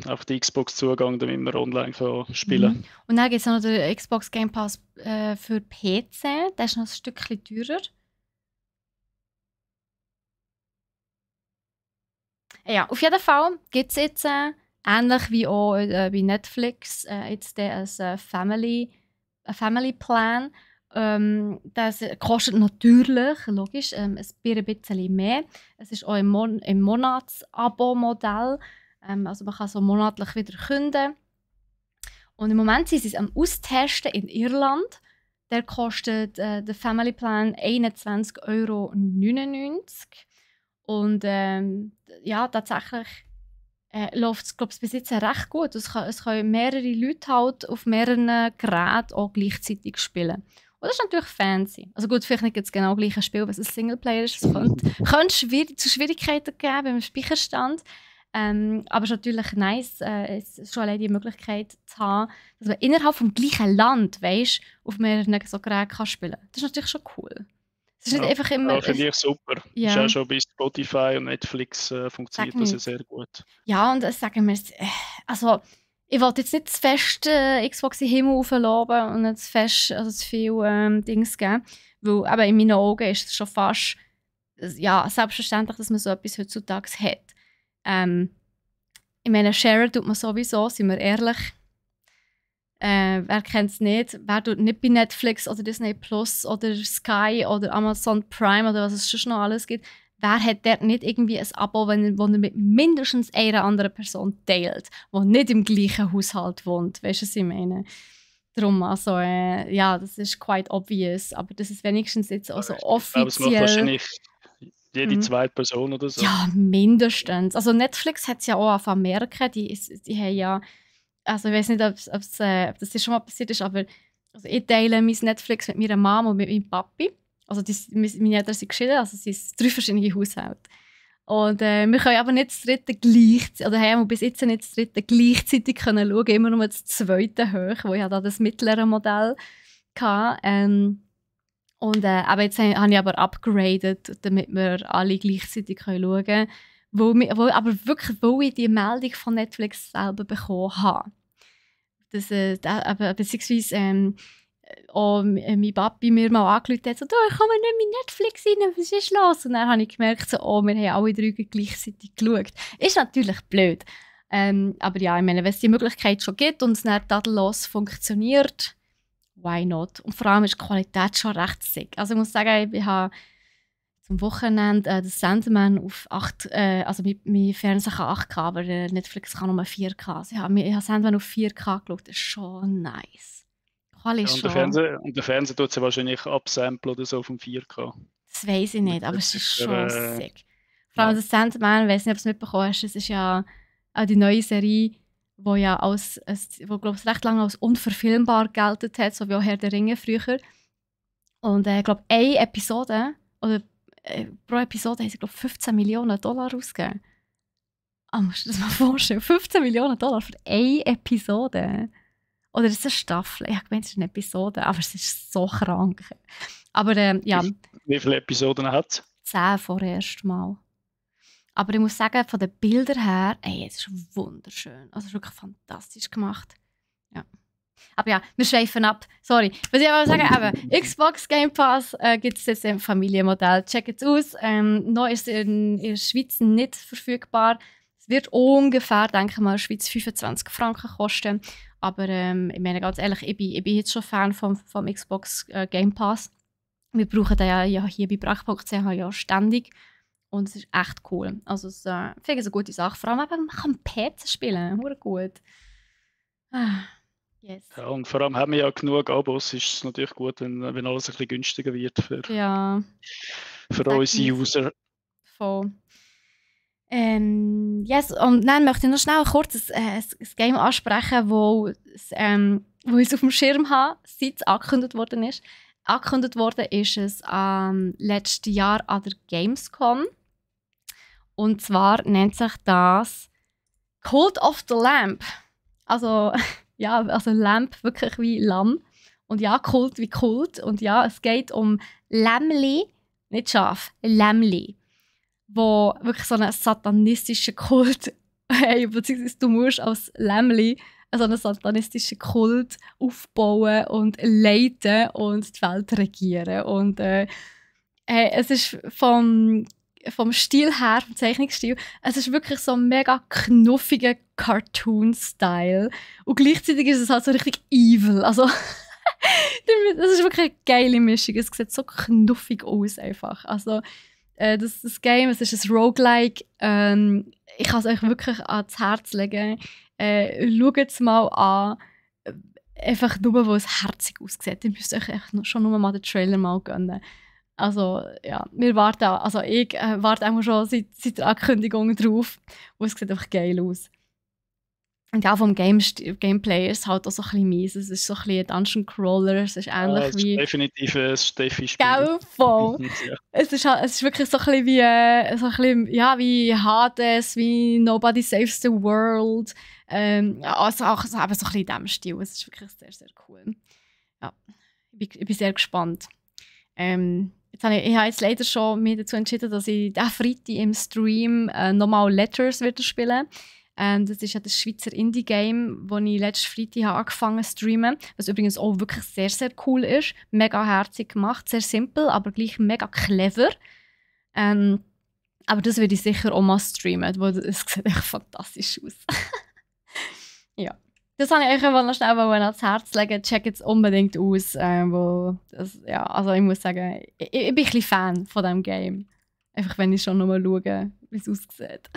Auf die Xbox-Zugang, damit man online spielen kann. Und dann gibt es noch den Xbox Game Pass für PC. Der ist noch ein Stückchen teurer. Ja, auf jeden Fall gibt es jetzt, ähnlich wie auch bei Netflix, jetzt ein Family Plan. Das kostet natürlich, logisch, ein bisschen mehr. Es ist auch im Monatsabo-Modell. Also man kann so monatlich wieder kündigen. Und im Moment sind sie es am Austesten in Irland. Der kostet der Family Plan 21,99 €. Und ja, tatsächlich läuft es, glaube ich, bis jetzt recht gut. Es können mehrere Leute halt auf mehreren Geräten auch gleichzeitig spielen. Und das ist natürlich fancy. Also gut, vielleicht nicht jetzt genau gleich ein Spiel, was ein Singleplayer ist. Es könnte zu Schwierigkeiten geben beim Speicherstand. Aber es ist natürlich nice, schon allein die Möglichkeit zu haben, dass man innerhalb des gleichen Land, weißt, auf mehreren so Geräten spielen kann. Das ist natürlich schon cool. Es ist nicht einfach immer... Ja, finde ich super. Ja. Ist auch schon bei Spotify und Netflix funktioniert das ja sehr gut. Ja, und sagen wir, also ich wollte jetzt nicht zu fest Xbox in den Himmel hochloben und nicht zu fest, also zu viel Dings geben, weil eben in meinen Augen ist es schon fast ja, selbstverständlich, dass man so etwas heutzutage hat. Ich meine, sharen tut man sowieso, sind wir ehrlich. Wer kennt es nicht? Wer tut nicht bei Netflix oder Disney Plus oder Sky oder Amazon Prime oder was es sonst noch alles gibt? Wer hat dort nicht irgendwie ein Abo, wo er mit mindestens einer anderen Person teilt, die nicht im gleichen Haushalt wohnt? Weißt du, was ich meine? Darum, also, ja, das ist quite obvious, aber das ist wenigstens jetzt auch so offiziell. Das macht wahrscheinlich jede zweite Person oder so. Ja, mindestens. Also Netflix hat es ja auch auf Amerika, die haben ja, also ich weiß nicht, ob das schon mal passiert ist, aber also ich teile mein Netflix mit meiner Mama und mit meinem Papi. Also meine Eltern sind geschieden, also es sind 3 verschiedene Haushalte. Und wir können aber nicht das dritte gleichzeitig, oder haben bis jetzt nicht das dritte gleichzeitig können schauen, immer nur das zweite hoch, wo ich da das mittlere Modell hatte. Und aber jetzt habe ich aber upgraded, damit wir alle gleichzeitig schauen können. Aber wirklich, weil ich die Meldung von Netflix selber bekommen habe. Beziehungsweise auch mein Papi mir mal angerufen hat, so, ich komme nicht mit Netflix rein, was ist los? Und dann habe ich gemerkt, so, wir haben alle 3 gleichzeitig geschaut. Ist natürlich blöd. Aber ja, ich meine, wenn es die Möglichkeit schon gibt und es nicht tadellos funktioniert, why not? Und vor allem ist die Qualität schon recht sick. Also ich muss sagen, ich habe zum Wochenende das Sandman auf 8, also mein Fernseher kann 8K, aber Netflix kann nur 4K. Also ich habe Sandman auf 4K geschaut, das ist schon nice. Quali Ja, ist und der schon, Fernseher tut sie wahrscheinlich absamplen oder so vom 4K. das weiß ich Mit nicht, aber es ist schon sicher, sick. Vor allem ja. das Sandman, ich weiß nicht, ob du es mitbekommen hast, es ist ja auch die neue Serie, wo ja wo, glaube ich, recht lange als unverfilmbar gelten hat, so wie auch Herr der Ringe früher. Und ich glaube, eine Episode, oder pro Episode haben sie, glaube ich, 15 Millionen Dollar ausgegeben. Ah, musst du dir das mal vorstellen? 15 Millionen Dollar für eine Episode. Oder ist es eine Staffel? Ich meine, es ist eine Episode, aber es ist so krank. Aber ja, Wie viele Episoden hat es? 10 vorerst mal. Aber ich muss sagen, von den Bildern her, ey, es ist wunderschön. Also es ist wirklich fantastisch gemacht. Ja. Aber ja, wir schweifen ab. Sorry. Was ich aber sagen, eben, Xbox Game Pass gibt es jetzt im Familienmodell. Checkt es aus. Noch ist es in der Schweiz nicht verfügbar. Es wird ungefähr, denke ich mal, in der Schweiz 25 Franken kosten. Aber ich meine ganz ehrlich, ich bin jetzt schon Fan vom Xbox Game Pass. Wir brauchen den ja hier bei brach.ch ja ständig. Und es ist echt cool. Also es finde ich eine gute Sache. Vor allem eben, man kann PC spielen. Hure gut. Ah, yes. Ja, und vor allem haben wir ja genug Abos, ist es natürlich gut, wenn alles ein bisschen günstiger wird Ja, für unsere User. voll. Yes, und dann möchte ich noch schnell kurz ein Game ansprechen, wo ich auf dem Schirm habe, seit es angekündigt worden ist. Angekündigt worden ist es letztes Jahr an der Gamescom. Und zwar nennt sich das Cult of the Lamp. Also, ja, also Lamp wirklich wie Lamm. Und ja, Kult wie Kult. Und ja, es geht um Lämmli, nicht Schaf, Lämmli, wo wirklich so einen satanistischen Kult haben, beziehungsweise du musst als Lämmli so einen satanistischen Kult aufbauen und leiten und die Welt regieren. Und es ist vom Stil her, vom Zeichnungsstil, es ist wirklich so ein mega knuffiger Cartoon-Style. Und gleichzeitig ist es halt so richtig evil. Also, das ist wirklich eine geile Mischung. Es sieht so knuffig aus einfach. Also, das Game, es ist ein Roguelike. Ich kann es euch wirklich ans Herz legen. Schaut es mal an. Einfach nur, weil es herzig aussieht. Ihr müsst euch echt schon nur mal den Trailer mal gönnen. Also, ja, wir warten, also ich warte auch schon seit der Ankündigung drauf. Und es sieht einfach geil aus. Und ja, vom Gameplay ist es halt auch so ein bisschen mies. Es ist so ein bisschen ein Dungeon Crawler. Es ist ähnlich Es ist wie... definitiv ein Steffi-Spiel. Gell, voll. Ja. Es ist wirklich so ein bisschen wie, ja, wie Hades, wie Nobody Saves the World. Also auch so, eben so ein bisschen in diesem Stil. Es ist wirklich sehr, sehr cool. Ja, ich bin sehr gespannt. Ich habe jetzt leider schon mich dazu entschieden, dass ich diesen Freitag im Stream nochmal Letters wieder spielen. Das ist ja das Schweizer Indie-Game, das ich letzten Freitag angefangen zu streamen. Was übrigens auch wirklich sehr, sehr cool ist. Mega herzig gemacht, sehr simpel, aber gleich mega clever. Aber das würde ich sicher auch mal streamen, weil es sieht echt fantastisch aus. Ja. Das wollte ich euch noch schnell ans Herz legen. Checkt es unbedingt aus. Ja, also ich muss sagen, ich bin ein bisschen Fan von diesem Game. Einfach wenn ich schon noch mal schaue, wie es aussieht.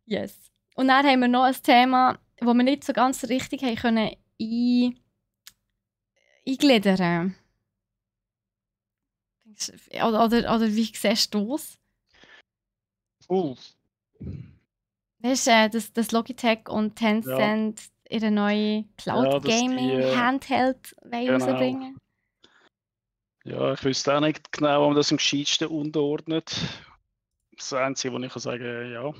Yes. Und dann haben wir noch ein Thema, das wir nicht so ganz richtig haben können eingliedern. Oder wie siehst du es? Das ist das Logitech und Tencent ihre neue Cloud Gaming Handheld rausbringen. Ja, ich wüsste auch nicht genau, ob man das am gescheitsten unterordnet. Das Einzige, was ich kann sagen, ja,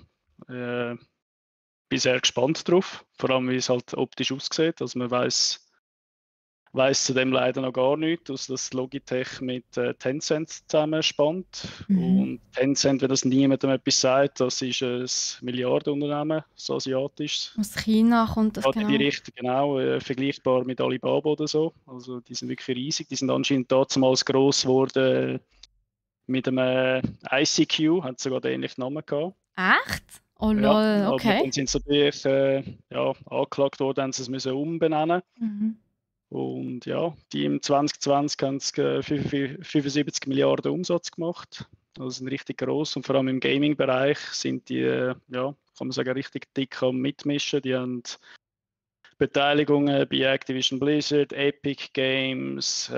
bin sehr gespannt drauf. Vor allem, wie es halt optisch aussieht. Also man weiß zu dem leider noch gar nichts, dass das Logitech mit Tencent zusammenspannt. Und Tencent, wenn das niemandem etwas sagt, das ist ein Milliardenunternehmen, so asiatisch. Aus China kommt das genau. Die Richtung, genau, vergleichbar mit Alibaba oder so. Also die sind wirklich riesig. Die sind anscheinend damals gross geworden mit einem ICQ, hat sogar den ähnlichen Namen gehabt. Echt? Oh lol, ja, okay. Aber dann sind sie natürlich angeklagt worden, haben sie es umbenennen. Und ja, die im 2020 haben 75 Milliarden Umsatz gemacht. Das sind richtig gross. Und vor allem im Gaming-Bereich sind die, ja, kann man sagen, richtig dick am Mitmischen. Die haben Beteiligungen bei Activision Blizzard, Epic Games,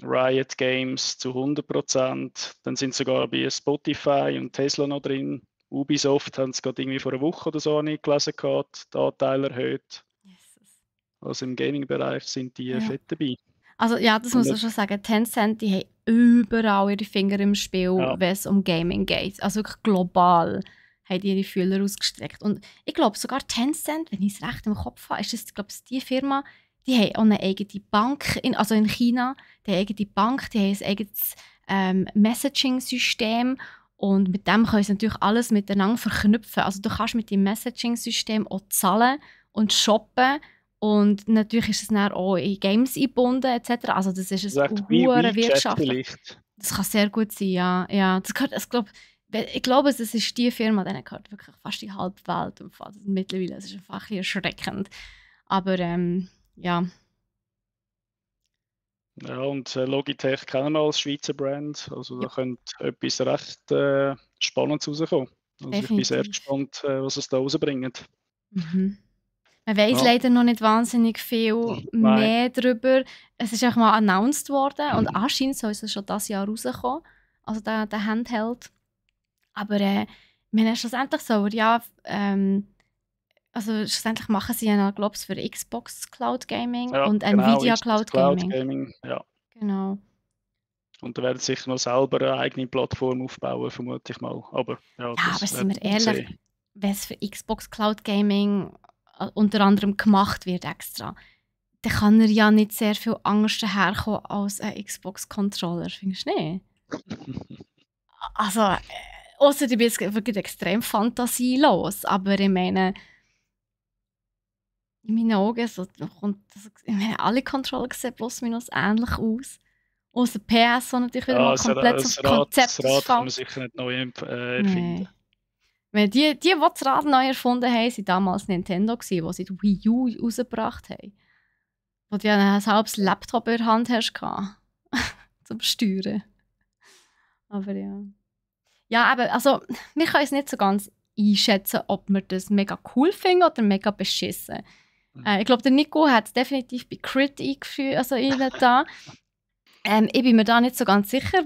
Riot Games zu 100%. Dann sind sogar bei Spotify und Tesla noch drin. Ubisoft haben es gerade irgendwie vor einer Woche oder so nicht gelesen gehabt, die Anteile erhöht. Jesus. Also im Gaming-Bereich sind die fett dabei. Also ja, das muss man schon sagen. Tencent, die haben überall ihre Finger im Spiel, wenn es um Gaming geht. Also wirklich global haben die ihre Fühler ausgestreckt. Und ich glaube sogar Tencent, wenn ich es recht im Kopf habe, ist das, glaube ich, die Firma, die haben auch eine eigene Bank, also in China, die haben eine eigene Bank, die haben ein eigenes Messaging-System und mit dem können sie natürlich alles miteinander verknüpfen. Also du kannst mit dem Messaging-System auch zahlen und shoppen und natürlich ist es dann auch in Games eingebunden etc. Also das ist eine hohe Wirtschaft. Das kann sehr gut sein, ja. Das gehört, ich glaube, es ist die Firma, denen gehört wirklich fast die halbe Welt. Mittlerweile ist es einfach ein bisschen erschreckend. Aber ja. Ja, und Logitech kennen wir als Schweizer Brand. Also da könnte etwas recht Spannendes rauskommen. Also ich bin sehr gespannt, was es da rausbringt. Mhm. Man weiss leider noch nicht wahnsinnig viel mehr darüber. Es ist auch mal announced worden und anscheinend soll es schon dieses Jahr rauskommen. Also der Handheld. Aber schlussendlich soll also schlussendlich machen sie ja, glaube ich, für Xbox Cloud Gaming und Nvidia Cloud Gaming. Ja. Genau. Und da werden sie sicher noch selber eine eigene Plattform aufbauen, vermute ich mal. Aber sind wir ehrlich, wenn es für Xbox Cloud Gaming unter anderem gemacht wird extra, dann kann er ja nicht sehr viel Angst daherkommen als ein Xbox-Controller, findest du nicht? Also, außer du bist wirklich extrem fantasielos, aber ich meine, in meinen Augen alle Controller sehen plus minus ähnlich aus. Außer PS, wo natürlich wieder mal komplett auf Konzept ist. Das Rad kann man sicher nicht neu erfinden. Nee. Die das Rad neu erfunden haben, waren damals Nintendo, die sie die Wii U rausgebracht haben. Wo du ja ein halbes Laptop in der Hand hast zum Steuern. Aber ja. Ja, aber also, wir können es nicht so ganz einschätzen, ob wir das mega cool finden oder mega beschissen. Ich glaube, der Nico hat es definitiv bei Crit eingeführt, also da. Ich bin mir da nicht so ganz sicher,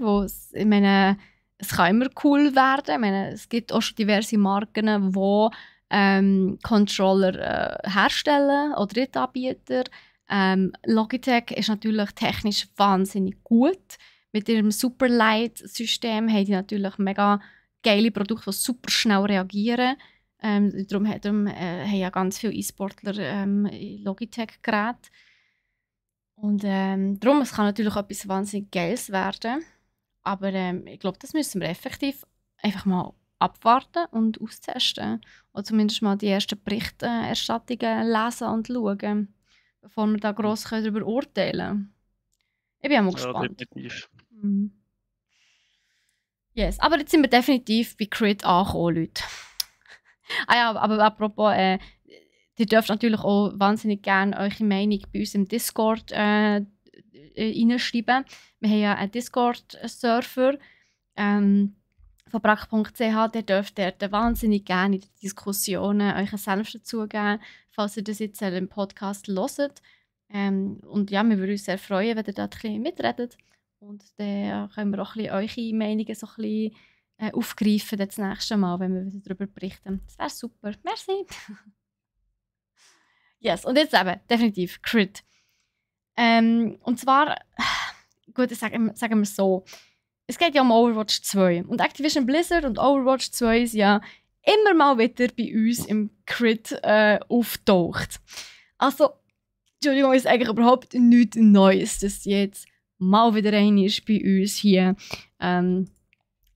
ich meine, es kann immer cool werden. Ich meine, es gibt auch schon diverse Marken, die Controller herstellen oder Drittanbieter. Logitech ist natürlich technisch wahnsinnig gut. Mit ihrem Superlight-System haben die natürlich mega geile Produkte, die super schnell reagieren. Darum haben ja ganz viele E-Sportler Logitech-Geräte. Und darum, es kann natürlich etwas wahnsinnig Geiles werden. Aber ich glaube, das müssen wir effektiv einfach mal abwarten und austesten. Oder zumindest mal die ersten Berichterstattungen lesen und schauen, bevor wir da gross darüber urteilen können. Ich bin auch mal gespannt. Definitiv. Yes, aber jetzt sind wir definitiv bei Crit angekommen, Leute. Aber apropos, ihr dürft natürlich auch wahnsinnig gerne eure Meinung bei uns im Discord reinschreiben. Wir haben ja einen Discord-Server von brack.ch. Ihr dürft dort wahnsinnig gerne in den Diskussionen euren Senf dazugeben, falls ihr das jetzt im Podcast hört. Und ja, wir würden uns sehr freuen, wenn ihr dort ein bisschen mitredet. Und dann können wir auch ein bisschen eure Meinungen so ein bisschen aufgreifen das nächste Mal, wenn wir wieder darüber berichten. Das wäre super. Merci. Yes, und jetzt eben, definitiv, Crit. Und zwar, gut, sagen wir so, es geht ja um Overwatch 2. Und Activision Blizzard und Overwatch 2 sind ja immer mal wieder bei uns im Crit auftaucht. Also, Entschuldigung, ist eigentlich überhaupt nichts Neues, dass jetzt mal wieder einer ist bei uns hier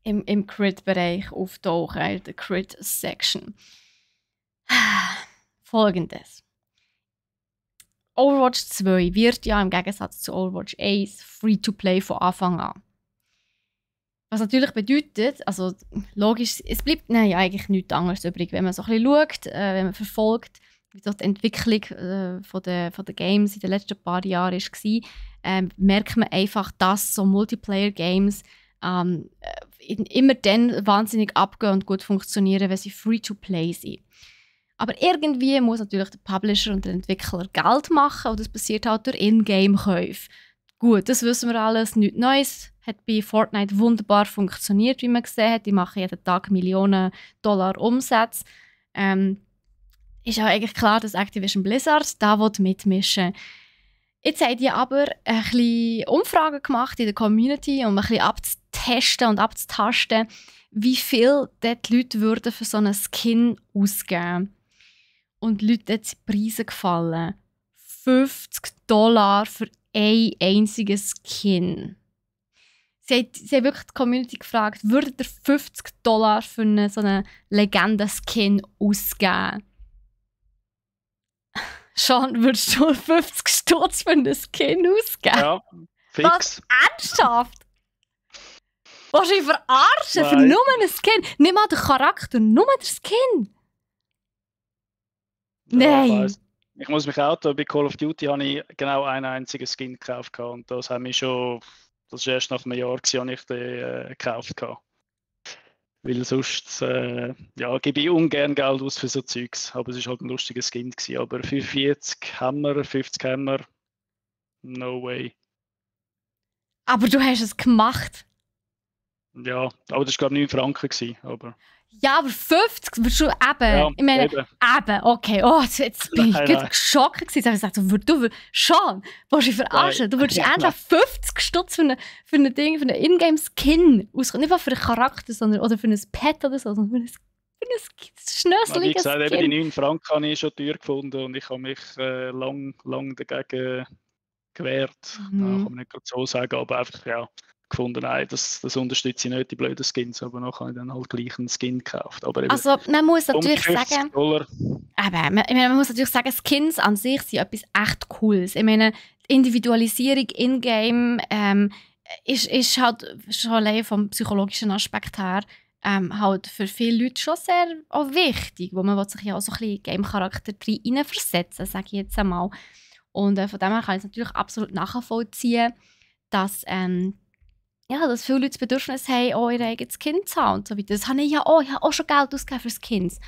im Crit-Bereich auftauchen, in der Crit-Section. Folgendes. Overwatch 2 wird ja im Gegensatz zu Overwatch 1 Free-to-Play von Anfang an. Was natürlich bedeutet, also logisch, es bleibt eigentlich nichts anderes übrig, wenn man so ein bisschen schaut, wenn man verfolgt, wie so die Entwicklung von der Games in den letzten paar Jahren war, merkt man einfach, dass so Multiplayer-Games immer dann wahnsinnig abgehen und gut funktionieren, wenn sie Free-to-Play sind. Aber irgendwie muss natürlich der Publisher und der Entwickler Geld machen und das passiert halt durch Ingame-Käufe. Gut, das wissen wir alles, nichts Neues. Hat bei Fortnite wunderbar funktioniert, wie man gesehen hat. Die machen jeden Tag Millionen Dollar Umsatz. Ist auch eigentlich klar, dass Activision Blizzard da mitmischen will. Jetzt haben die aber ein bisschen Umfragen gemacht in der Community, um ein bisschen abzutesten und abzutasten, wie viel dort die Leute würden für so einen Skin ausgeben. Und die Leute hat die Preise gefallen. $50 für einen einzigen Skin. Sie haben wirklich die Community gefragt, würdet ihr $50 für so einen Legenden-Skin ausgeben? Sean, würdest du 50 Stutz für einen Skin ausgeben? Ja, fix. Was? Ernsthaft? Willst du dich verarschen? Für Nein. nur einen Skin? Nicht mal den Charakter, nur den Skin? Ja, Nein. ich muss mich outen, bei Call of Duty habe ich genau einen einzigen Skin gekauft und das haben wir schon, das war erst nach einem Jahr, als ich den gekauft habe. Weil sonst gebe ich ungern Geld aus für so Zeugs, aber es war halt ein lustiger Skin gewesen. Aber 45 Hammer, 50 Hammer, no way. Aber du hast es gemacht. Ja, aber das war glaube ich 9 Franken gewesen, aber... Ja, aber 50 würdest du eben. Ja, Ich meine, eben. Okay. Oh, jetzt bin ich Nein, gut nein. geschockt gewesen. Ich habe gesagt, Sean, willst du dich verarschen? Du würdest Nein. endlich 50 Stutz für einen Ingame-Skin ausgeben. Nicht mal für einen Charakter, sondern oder für ein Pet oder so, sondern für ein Wie schnöseliges gesagt, eben Skin. die 9 Franken habe ich schon teuer gefunden und ich habe mich lang dagegen gewehrt. Ja, kann man nicht gerade so sagen, aber einfach gefunden, nein, das unterstütze ich nicht, die blöden Skins, aber nachher habe ich dann halt gleich einen Skin gekauft. Aber eben, Also, man muss natürlich $50. sagen, man muss natürlich sagen, Skins an sich sind etwas echt Cooles. Ich meine, die Individualisierung in-game ist halt schon allein vom psychologischen Aspekt her halt für viele Leute schon sehr auch wichtig, wo man sich ja auch so ein bisschen Game-Charakter reinversetzen, sage ich jetzt einmal. Und von dem her kann ich es natürlich absolut nachvollziehen, dass dass viele Leute das Bedürfnis haben, auch ihr eigenes Kind zu haben und so weiter. Das habe ich ja auch. Ich habe auch schon Geld ausgegeben für Skins.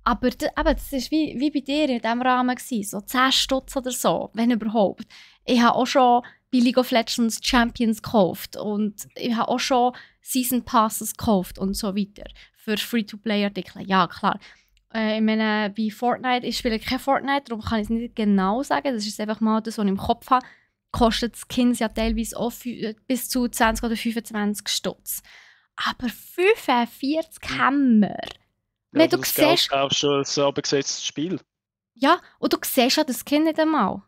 Aber das war wie bei dir in diesem Rahmen gewesen, so 10 Stutz oder so, wenn überhaupt. Ich habe auch schon bei League of Legends Champions gekauft und ich habe auch schon Season Passes gekauft und so weiter für Free-to-Play-Artikel. Ja, klar. Ich meine, bei Fortnite, ich spiele kein Fortnite, darum kann ich es nicht genau sagen. Das ist einfach mal das, was ich im Kopf habe. Kostet Skins ja teilweise auch bis zu 20 oder 25 Stutz. Aber 45 Hammer. Ja, Du das siehst, Geld auch schon ein abgesetztes Spiel. ja, und du siehst ja das Skin nicht einmal.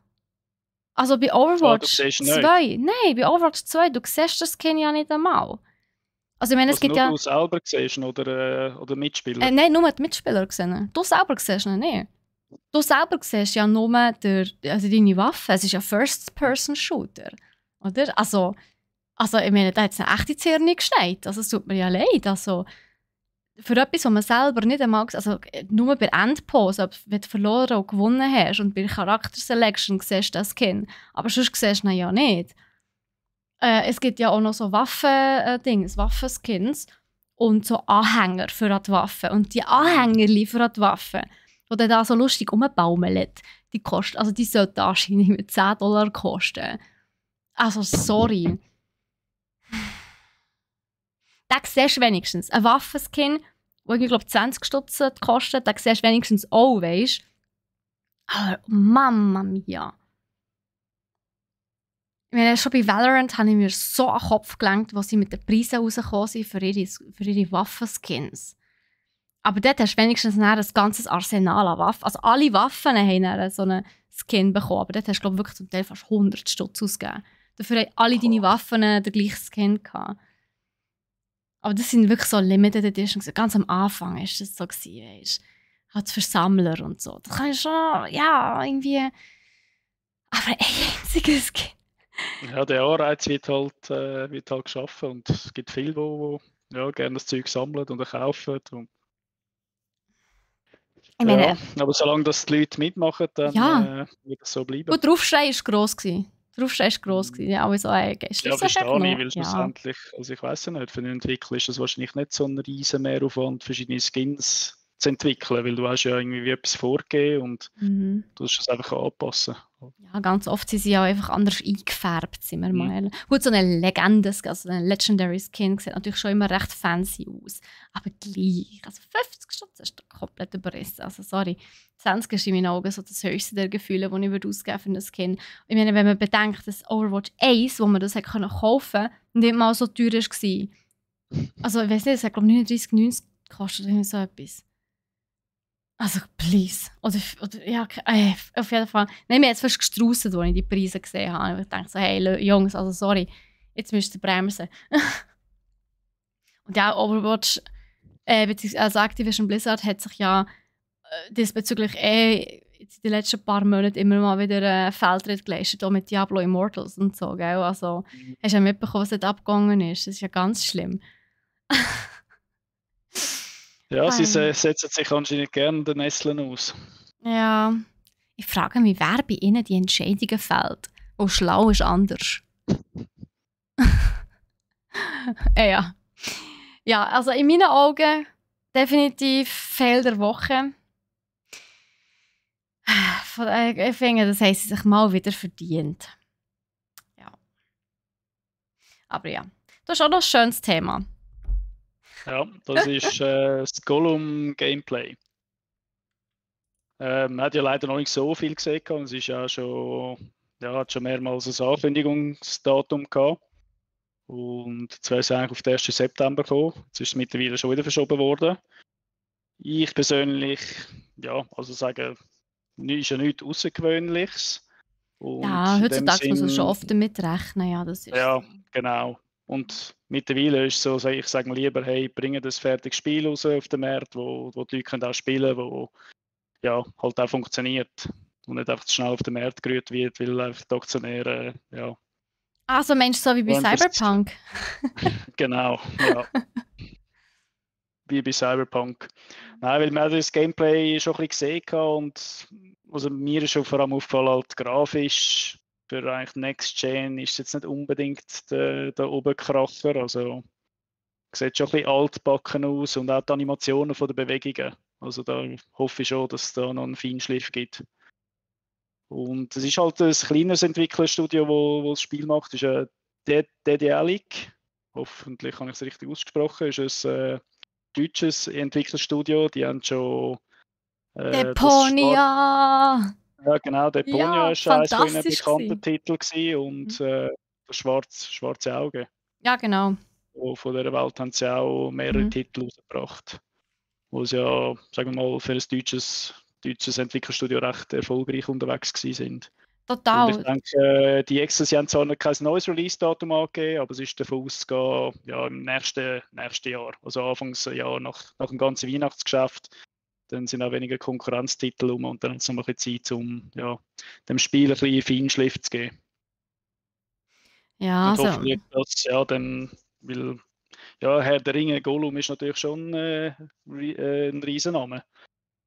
Also bei du Overwatch siehst nicht. 2, nein, bei Overwatch 2, du siehst das Skin ja nicht einmal. Also ich meine, es Also gibt nur ja... du selber siehst oder Mitspieler? nein, nur die Mitspieler gesehen. Du selber siehst ihn nicht. Du selber siehst ja nur deine Waffe. Es ist ja First-Person-Shooter. Oder? Also, ich meine, da hat es eine echte Zirne geschneit. Also, es tut mir ja leid. Also, für etwas, was man selber nicht einmal... Also, nur bei Endpose, wenn du verloren und gewonnen hast und bei Charakter-Selection siehst du das Skin. Aber sonst siehst du ihn ja nicht. Es gibt ja auch noch so Waffenskins und so Anhänger für die Waffen. Und die Anhängerli für die Waffen, die dann da so lustig rumbaumeln, die sollten anscheinend $10 kosten. Also, sorry. Da siehst du wenigstens einen Waffenskin, der ich glaube 20 Stutz kostet. Da siehst du wenigstens auch, weißt du. Aber Mamma mia. Ich meine, schon bei Valorant habe ich mir so an den Kopf gelenkt, wo sie mit den Preisen rausgekommen sind für ihre Waffenskins. Aber dort hast du wenigstens ein ganzes Arsenal an Waffen. Also alle Waffen haben dann so einen Skin bekommen. Aber dort hast du, glaube ich, wirklich zum Teil fast 100 Stutz ausgegeben. Dafür haben alle deine Waffen den gleichen Skin gehabt. Aber das sind wirklich so Limited Editions. Ganz am Anfang war das so, weißt du. Halt für Sammler und so. Da kann ich schon, irgendwie... Aber ein einziges Skin. Ja, der Anreiz wird halt geschaffen und es gibt viele, die gerne das Zeug sammeln und kaufen. Und Ich meine, Ja, aber solange das die Leute mitmachen, dann ja, wird es so bleiben. gut, der Aufschrei war gross. Der Aufschrei war gross. Ja, alle so, ist Ja, das so verstehe ich, genommen? weil Ja. schlussendlich, also ich weiß ja nicht, für den Entwickler ist das wahrscheinlich nicht so ein riesen Mehraufwand, verschiedene Skins zu entwickeln, weil du hast ja irgendwie wie etwas vorgegeben und Mhm. du musst es einfach anpassen. Ja, ganz oft sind sie ja einfach anders eingefärbt, sind wir Mhm. mal. Gut, so eine Legende, also ein Legendary Skin sieht natürlich schon immer recht fancy aus. Aber gleich, also 50 Stutz ist doch komplett überrissen. Also sorry, 20 ist in meinen Augen so das höchste der Gefühle, die ich ausgeben für einen Skin. Ich meine, wenn man bedenkt, dass Overwatch 1, wo man das hat kaufen konnte, nicht mal so teuer war. Also ich weiß nicht, es hat glaube ich 39,90 gekostet oder so etwas. Also, please. Oder ja, auf jeden Fall. Nein, mir hat es fast gestraussen, als ich die Preise gesehen habe. Ich dachte so, hey, Jungs, also sorry, jetzt müsst ihr bremsen. Und ja, Overwatch, also Activision Blizzard hat sich ja diesbezüglich in den letzten paar Monaten immer mal wieder Feldtritt geleistet, auch mit Diablo Immortals und so, gell? Also, hast du ja mitbekommen, was dort abgegangen ist? Das ist ja ganz schlimm. Ja, sie setzen sich anscheinend gerne den Nesseln aus. Ja, ich frage mich, wer bei ihnen die Entscheidungen fällt. Wo schlau ist anders. Ja. Ja, also in meinen Augen definitiv Fail der Woche. Ich finde, das haben sie sich mal wieder verdient. Ja. Aber ja, das ist auch noch ein schönes Thema. Ja, das ist das Gollum-Gameplay. Man hat ja leider noch nicht so viel gesehen und es ist ja schon, hat schon mehrmals ein Ankündigungsdatum gehabt. Und jetzt wäre es eigentlich auf den 1. September gekommen. Jetzt ist es mittlerweile schon wieder verschoben worden. Ich persönlich, also sagen, ist ja nichts Außergewöhnliches. Ja, Und in dem heutzutage muss man schon Sinn, oft damit rechnen. Ja, das ist ja, so. genau. Und mittlerweile ist es so, ich sage lieber, hey, bringe das fertiges Spiel raus auf den Markt, wo die Leute auch spielen können, wo halt auch funktioniert. Und nicht einfach zu schnell auf den Markt gerührt wird, weil einfach die Aktionäre, Also meinst du so wie bei Cyberpunk? Genau, ja. Wie bei Cyberpunk. Nein, weil man das Gameplay schon ein bisschen gesehen hat und also mir ist schon vor allem aufgefallen, halt grafisch für eigentlich Next Gen ist es jetzt nicht unbedingt der Oberkracher. Also sieht schon ein bisschen altbacken aus und auch die Animationen von den Bewegungen. Also da hoffe ich schon, dass es da noch einen Feinschliff gibt. Und es ist halt ein kleines Entwicklerstudio, wo das Spiel macht. Das ist Daedalic. Hoffentlich habe ich es richtig ausgesprochen. Das ist ein deutsches Entwicklerstudio. Die haben schon Deponia! ja, genau, Deponia Ja, ist eines von ihnen fantastisch bekannten gewesen. Titeln gewesen und das schwarze Auge. Ja, genau. Von dieser Welt haben sie auch mehrere Titel rausgebracht, wo sie ja, sagen wir mal, für ein deutsches Entwicklerstudio recht erfolgreich unterwegs gewesen sind. Und ich Total. denke, die Exos haben zwar noch kein neues Release-Datum angegeben, aber es ist davon auszugehen, im nächsten Jahr, also Anfangsjahr nach dem ganzen Weihnachtsgeschäft. Dann sind auch weniger Konkurrenztitel rum und dann hat es noch ein bisschen Zeit, um dem Spiel ein bisschen Feinschliff zu geben. Ja, Und also. hoffentlich, dass dann, weil Herr der Ringe, Gollum ist natürlich schon ein Riesenname,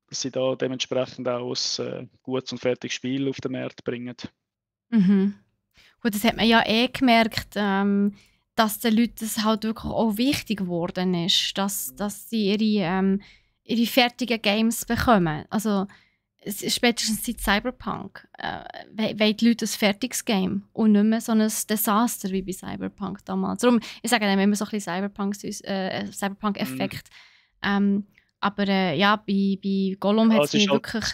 dass sie da dementsprechend auch ein gutes und fertiges Spiel auf den Markt bringen. Mhm. Gut, das hat man ja gemerkt, dass den Leuten das halt wirklich auch wichtig geworden ist, dass sie ihre fertigen Games bekommen. Also spätestens seit Cyberpunk wollen die Leute ein fertiges Game und nicht mehr so ein Desaster wie bei Cyberpunk damals. Darum, ich sage dann immer so ein bisschen Cyberpunk-Effekt. Aber ja, bei Gollum hat es mich wirklich,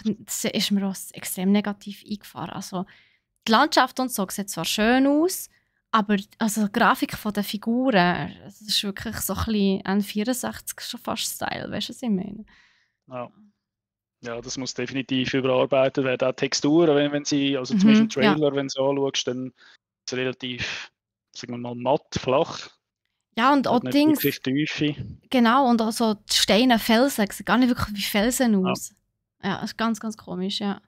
ist mir auch extrem negativ eingefahren. Also, die Landschaft und so sieht zwar schön aus, aber also die Grafik der Figuren, das ist wirklich so ein bisschen N64 schon fast Style, weißt du, was ich meine? Ja, das muss definitiv überarbeitet werden. Auch Texturen, wenn sie, also zum Beispiel im Trailer, wenn du anschaust, dann ist es relativ, sagen wir mal, matt, flach. Ja, und auch Dings. Tiefe. Genau, und auch so die Steine, Felsen, sehen gar nicht wirklich wie Felsen aus. Ja, das ist ganz, ganz komisch, ja.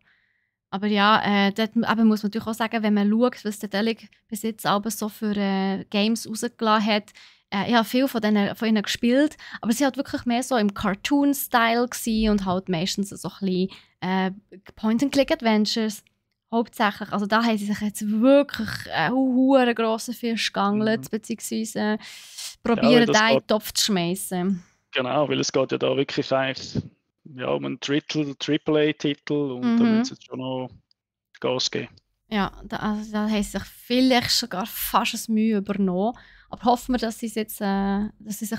Aber ja, dort muss man natürlich auch sagen, wenn man schaut, was der Delig bis jetzt aber so für Games rausgelassen hat, ich habe viel von ihnen gespielt, aber sie hat wirklich mehr so im Cartoon-Style gewesen und halt meistens so ein bisschen Point-and-Click-Adventures hauptsächlich. Also da haben sie sich jetzt wirklich einen grossen Fisch geangelt, beziehungsweise probieren, den in den Topf zu schmeißen. Genau, weil es geht ja da wirklich eigentlich um einen Triple-A-Titel und da müssen sie jetzt schon noch Gas geben. Ja, da haben sie sich vielleicht sogar fast ein Mühe übernommen. Aber hoffen wir, dass sie sich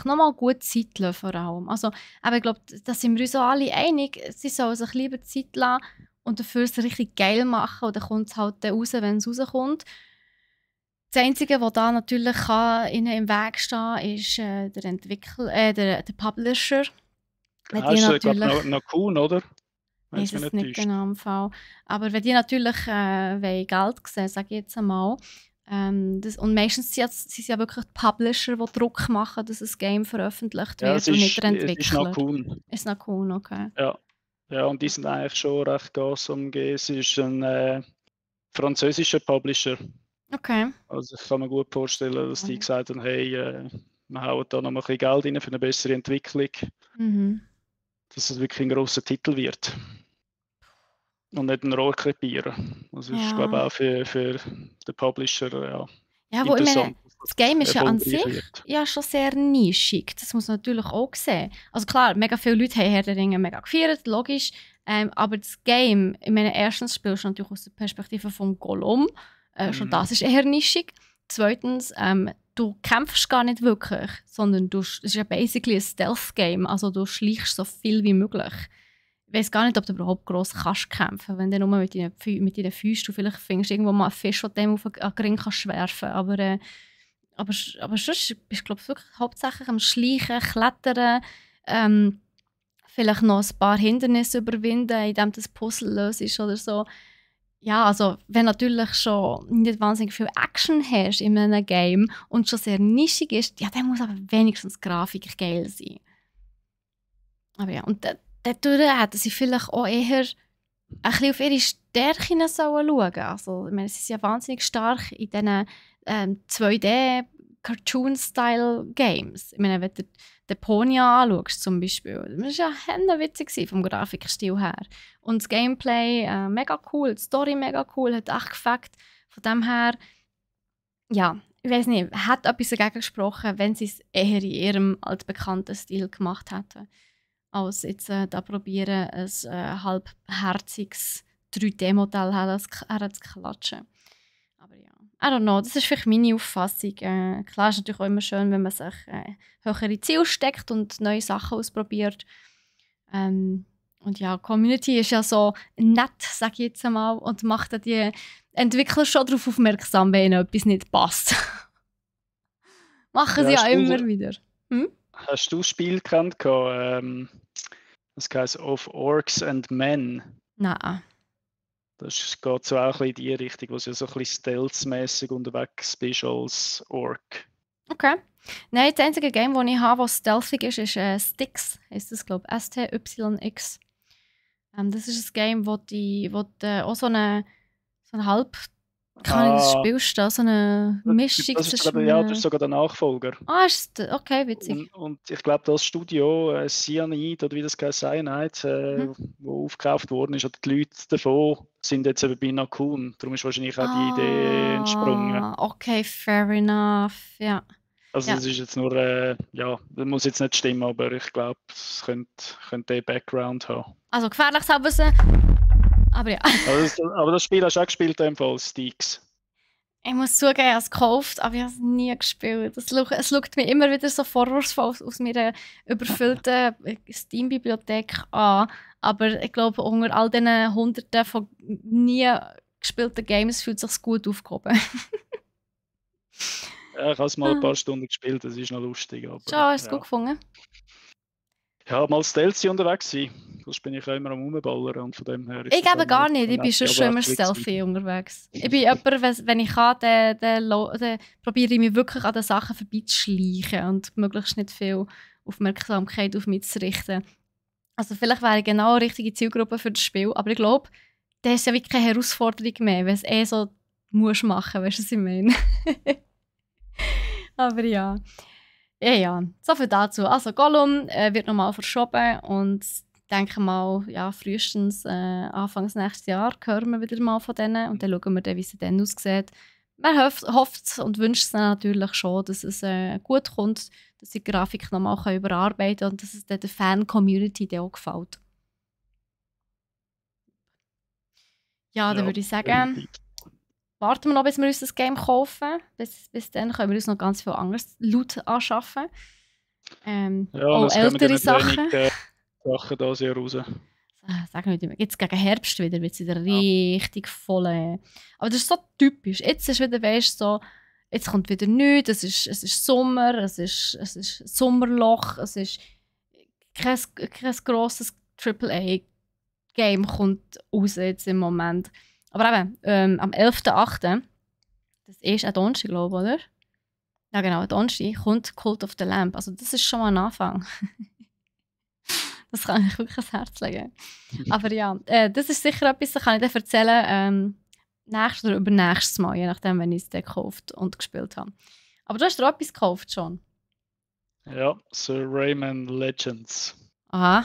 nochmal gut Zeit lassen, vor allem. Also, aber ich glaube, da sind wir uns auch alle einig, sie sollen sich lieber Zeit lassen und dafür es richtig geil machen. Und dann kommt es halt raus, wenn es rauskommt. Das Einzige, was da natürlich ihnen im Weg stehen ist der Entwickler, der Publisher. Genau, ist natürlich noch cool, oder? Ich weiß es nicht genau im Fall. Aber wenn die natürlich Geld sehen, sage ich jetzt einmal, und meistens sind es ja wirklich die Publisher, die Druck machen, dass ein Game veröffentlicht wird und nicht der Entwickler. Ist noch cool. Ist noch cool, okay. Ja, und die sind eigentlich schon recht Gas umgehen. Es ist ein französischer Publisher. Okay. Also ich kann mir gut vorstellen, dass die gesagt haben, hey, wir hauen da noch mal ein bisschen Geld rein für eine bessere Entwicklung. Dass es wirklich ein grosser Titel wird. Und nicht ein Rohrkrepierer. Also ich glaube auch für den Publisher interessant. Das Game ist ja an sich schon sehr nischig. Das muss man natürlich auch sehen. Also klar, mega viele Leute haben Herr der Ringe mega gefeiert, logisch. Aber das Game, ich meine, erstens spielst du natürlich aus der Perspektive von Gollum. Schon das ist eher nischig. Zweitens, du kämpfst gar nicht wirklich, sondern es ist ja basically ein Stealth-Game. Also du schleichst so viel wie möglich. Ich weiß gar nicht, ob du überhaupt gross kannst kämpfen, wenn du nur mit deinen Füßen vielleicht findest, irgendwo mal einen Fisch, den du dem auf den Ring kannst werfen. Aber sonst bist du, glaube ich, wirklich hauptsächlich am Schleichen, Klettern, vielleicht noch ein paar Hindernisse überwinden, indem du das Puzzle löst oder so. Ja, also wenn natürlich schon nicht wahnsinnig viel Action hast in einem Game und schon sehr nischig ist, ja, dann muss aber wenigstens die Grafik geil sein. Aber ja, und dadurch hätten sie vielleicht auch eher ein bisschen auf ihre Stärken schauen. Also, ich meine, sie sind ja wahnsinnig stark in diesen 2D-Cartoon-Style-Games. Ich meine, wenn du Deponia anschaust zum Beispiel, das war ja witzig vom Grafikstil her. Und das Gameplay mega cool, die Story mega cool, hat echt gefällt. Von dem her, ja, ich weiß nicht, hat etwas dagegen gesprochen, wenn sie es eher in ihrem altbekannten Stil gemacht hätten, als jetzt da probieren, ein halbherziges 3D-Modell herzuklatschen. Aber ja, I don't know, das ist vielleicht meine Auffassung. Klar ist natürlich auch immer schön, wenn man sich höhere Ziele steckt und neue Sachen ausprobiert. Und ja, die Community ist ja so nett, sage ich jetzt einmal, und macht dann die Entwickler schon darauf aufmerksam, wenn ihnen etwas nicht passt. Machen sie ja immer wieder. Hast du das Spiel gekannt? Das heisst Of Orcs and Men. Nein. Das geht so auch ein bisschen in die Richtung, wo du so ein bisschen stealth-mässig unterwegs bist als Orc. Okay. Nein, das einzige Game, das ich habe, das stealthig ist Styx. Heisst das, glaube ich, STYX. Das ist ein Game, wo du auch so eine halb... spielst du so eine Mischung zwischen... Ja, das ist sogar der Nachfolger. Ist das? Okay, witzig. Und ich glaube, das Studio, Cyanide, oder wie das Cyanide, wo aufgekauft worden ist, oder die Leute davon sind jetzt eben bei Nakun. Darum ist wahrscheinlich auch die Idee entsprungen. Okay, fair enough, ja. Also das ist jetzt nur, das muss jetzt nicht stimmen, aber ich glaube, es könnte den Background haben. Also gefährliches Halbwissen. Aber ja. Aber das Spiel hast du auch gespielt, in dem Fall, Styx. Ich muss zugeben, ich habe es gekauft, aber ich habe es nie gespielt. Es schaut mir immer wieder so vorwurfsvoll aus meiner überfüllten Steam-Bibliothek an. Aber ich glaube, unter all diesen Hunderten von nie gespielten Games fühlt es sich gut aufgehoben. Ja, ich habe es mal ein paar Stunden gespielt, das ist noch lustig. Aber, schon, hast du es gut gefunden? Ja, mal stealthy unterwegs sein. Sonst bin ich auch immer am Rumballern und von dem her... Ich eben gar nicht, ich bin schon immer stealthy unterwegs. Ich bin jemand, wenn ich kann, dann probiere ich mich wirklich an den Sachen vorbeizuschleichen und möglichst nicht viel Aufmerksamkeit auf mich zu richten. Also vielleicht wäre ich genau die richtige Zielgruppe für das Spiel, aber ich glaube, das ist ja wirklich keine Herausforderung mehr, wenn es so musst machen, weißt du, was ich meine? Aber ja. Ja, so viel dazu. Also Gollum wird nochmal verschoben und denke mal, ja, frühestens Anfangs nächstes Jahr hören wir wieder mal von denen und dann schauen wir dann, wie es dann aussieht. Man hofft und wünscht es natürlich schon, dass es gut kommt, dass sie die Grafik nochmal überarbeiten können und dass es dann der Fan-Community auch gefällt. Ja, dann würde ich sagen, warten wir noch, bis wir uns das Game kaufen. Bis dann können wir uns noch ganz viel anderes Loot anschaffen. Auch ältere Sachen. Sachen da sehr raus. Sagen wir nicht, jetzt gegen Herbst wieder wird es wieder richtig voll. Aber das ist so typisch. Jetzt ist wieder, weißt so, jetzt kommt wieder nichts, es ist Sommer, es ist Sommerloch, es ist kein grosses AAA-Game kommt raus jetzt im Moment. Aber eben, am 11.8., das ist ein Donnerstag, glaube ich, oder? Ja genau, ein Donnerstag kommt Cult of the Lamb. Also das ist schon mal ein Anfang. Das kann ich wirklich ans Herz legen. Aber ja, das ist sicher etwas, das kann ich dir erzählen, nächstes oder übernächstes Mal, je nachdem, wenn ich es dann gekauft und gespielt habe. Aber du hast dir etwas gekauft schon? Ja, Sir Rayman Legends. Aha.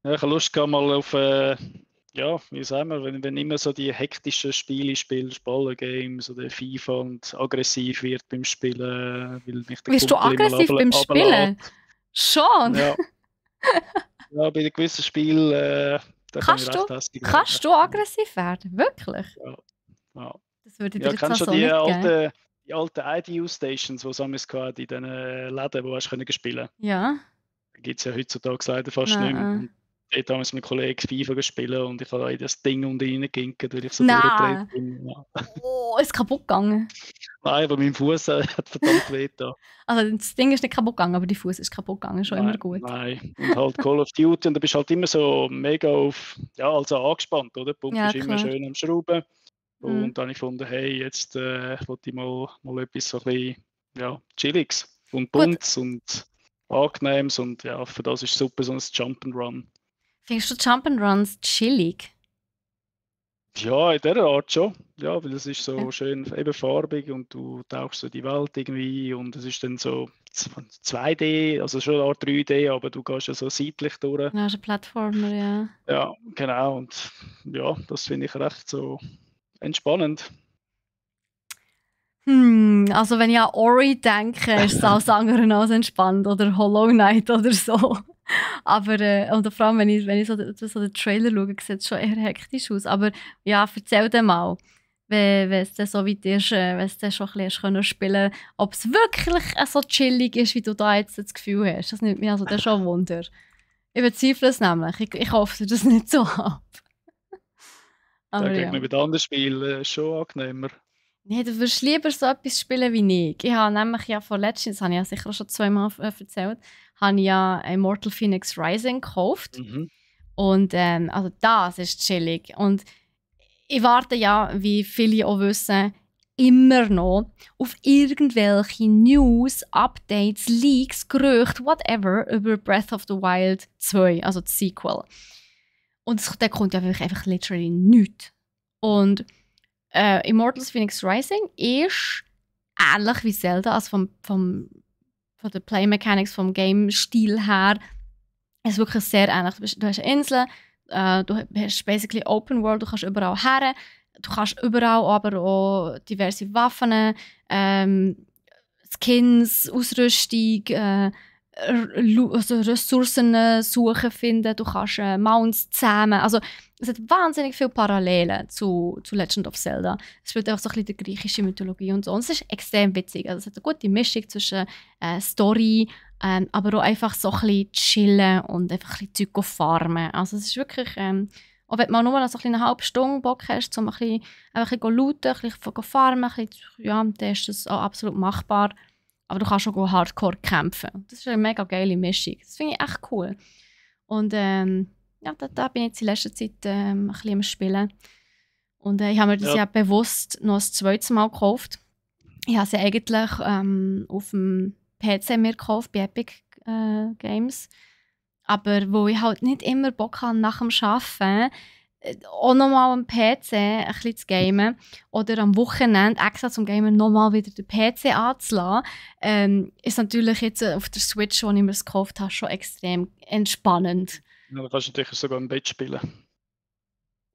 Ja, ich habe Lust gehabt, mal auf, ja, wie sagen wir, wenn immer so die hektischen Spiele spielst, Ballengames oder FIFA und aggressiv wird beim Spielen, weil mich der Wirst du aggressiv beim Spielen? Schon? Ja. Ja, bei einem gewissen Spiel da kann ich recht hässlich werden. Kannst du aggressiv werden? Wirklich? Ja. Das würde ich dir jetzt kennst so du die nicht alten IDU-Stations, die es damals in diesen Läden, wo du spielen konntest? Ja. Da gibt es ja heutzutage leider fast nicht mehr. Und dort haben wir mit einem Kollegen FIFA gespielt und ich habe da in das Ding reingeginkt, weil ich so durchgedreht bin. Ja. Oh, ist kaputt gegangen? Nein, aber mein Fuß hat verdammt weh da. Also das Ding ist nicht kaputt gegangen, aber die Fuß ist kaputt gegangen, schon immer gut. Nein, und halt Call of Duty und da bist halt immer so mega auf, ja, also angespannt, oder? Die Pumpe ist immer schön am Schrauben. Und dann habe ich gefunden, hey, jetzt wollte ich mal etwas so ein bisschen, ja, Chilliges und Buntes und Angenehmes und ja, für das ist super so ein Jump'n'Run. Findest du Jump'n'Runs chillig? Ja, in dieser Art schon. Ja, weil es ist so schön eben farbig und du tauchst so in die Welt irgendwie und es ist dann so 2D, also schon eine Art 3D, aber du gehst ja so seitlich durch. Ja, ist ein Plattformer, ja. Ja, genau. Und ja, das finde ich recht so entspannend. Also wenn ich an Ori denke, ist es alles andere als entspannt. Oder Hollow Knight oder so. Aber und vor allem, wenn ich so den Trailer schaue, sieht es schon eher hektisch aus. Aber ja, erzähl dir mal, wenn es dann so weit ist, wenn es dann schon ein bisschen spielen kannst, ob es wirklich so chillig ist, wie du da jetzt das Gefühl hast. Das nimmt mich also dann schon Wunder. Ich bezweifle es nämlich. Ich hoffe das nicht so ab. Aber da kriegt man mit anderen Spielen schon angenehmer. Nee, du würdest lieber so etwas spielen wie ich. Ich habe nämlich ja vorletztens, das habe ich ja sicher schon 2-mal erzählt, habe ich ja Immortal Phoenix Rising gekauft. Und also das ist chillig. Und ich warte ja, wie viele auch wissen, immer noch auf irgendwelche News, Updates, Leaks, Gerüchte, whatever, über Breath of the Wild 2, also das Sequel. Und da kommt ja wirklich einfach literally nichts. Und Immortals Phoenix Rising ist ähnlich wie Zelda, also von der Play Mechanics, vom Game-Stil her. Es ist wirklich sehr ähnlich. Du hast eine Insel, du hast basically Open World, du kannst überall her, du kannst überall aber auch diverse Waffen, Skins, Ausrüstung, also Ressourcen suchen, finden, du kannst Mounts zähmen. Also es hat wahnsinnig viele Parallelen zu Legend of Zelda. Es spielt auch so ein bisschen die griechische Mythologie und so. Und es ist extrem witzig. Also es hat eine gute Mischung zwischen Story, aber auch einfach so ein bisschen chillen und einfach ein bisschen Zeug farmen. Also es ist wirklich, auch wenn du nur noch so eine halbe Stunde Bock hast, um ein bisschen looten, ein bisschen farmen, ein bisschen, ja, dann ist das auch absolut machbar. Aber du kannst auch hardcore kämpfen. Das ist eine mega geile Mischung. Das finde ich echt cool. Und ja, da bin ich jetzt in letzter Zeit ein bisschen am Spielen. Und ich habe mir das ja bewusst noch ein zweites Mal gekauft. Ich habe sie eigentlich auf dem PC mir gekauft, bei Epic Games. Aber wo ich halt nicht immer Bock habe nach dem Arbeiten, auch nochmal am PC ein bisschen zu gamen oder am Wochenende extra zum Gamen nochmal wieder den PC anzulassen, ist natürlich jetzt auf der Switch, wo ich mir es gekauft habe, schon extrem entspannend. Ja, du kannst natürlich sogar im Bett spielen.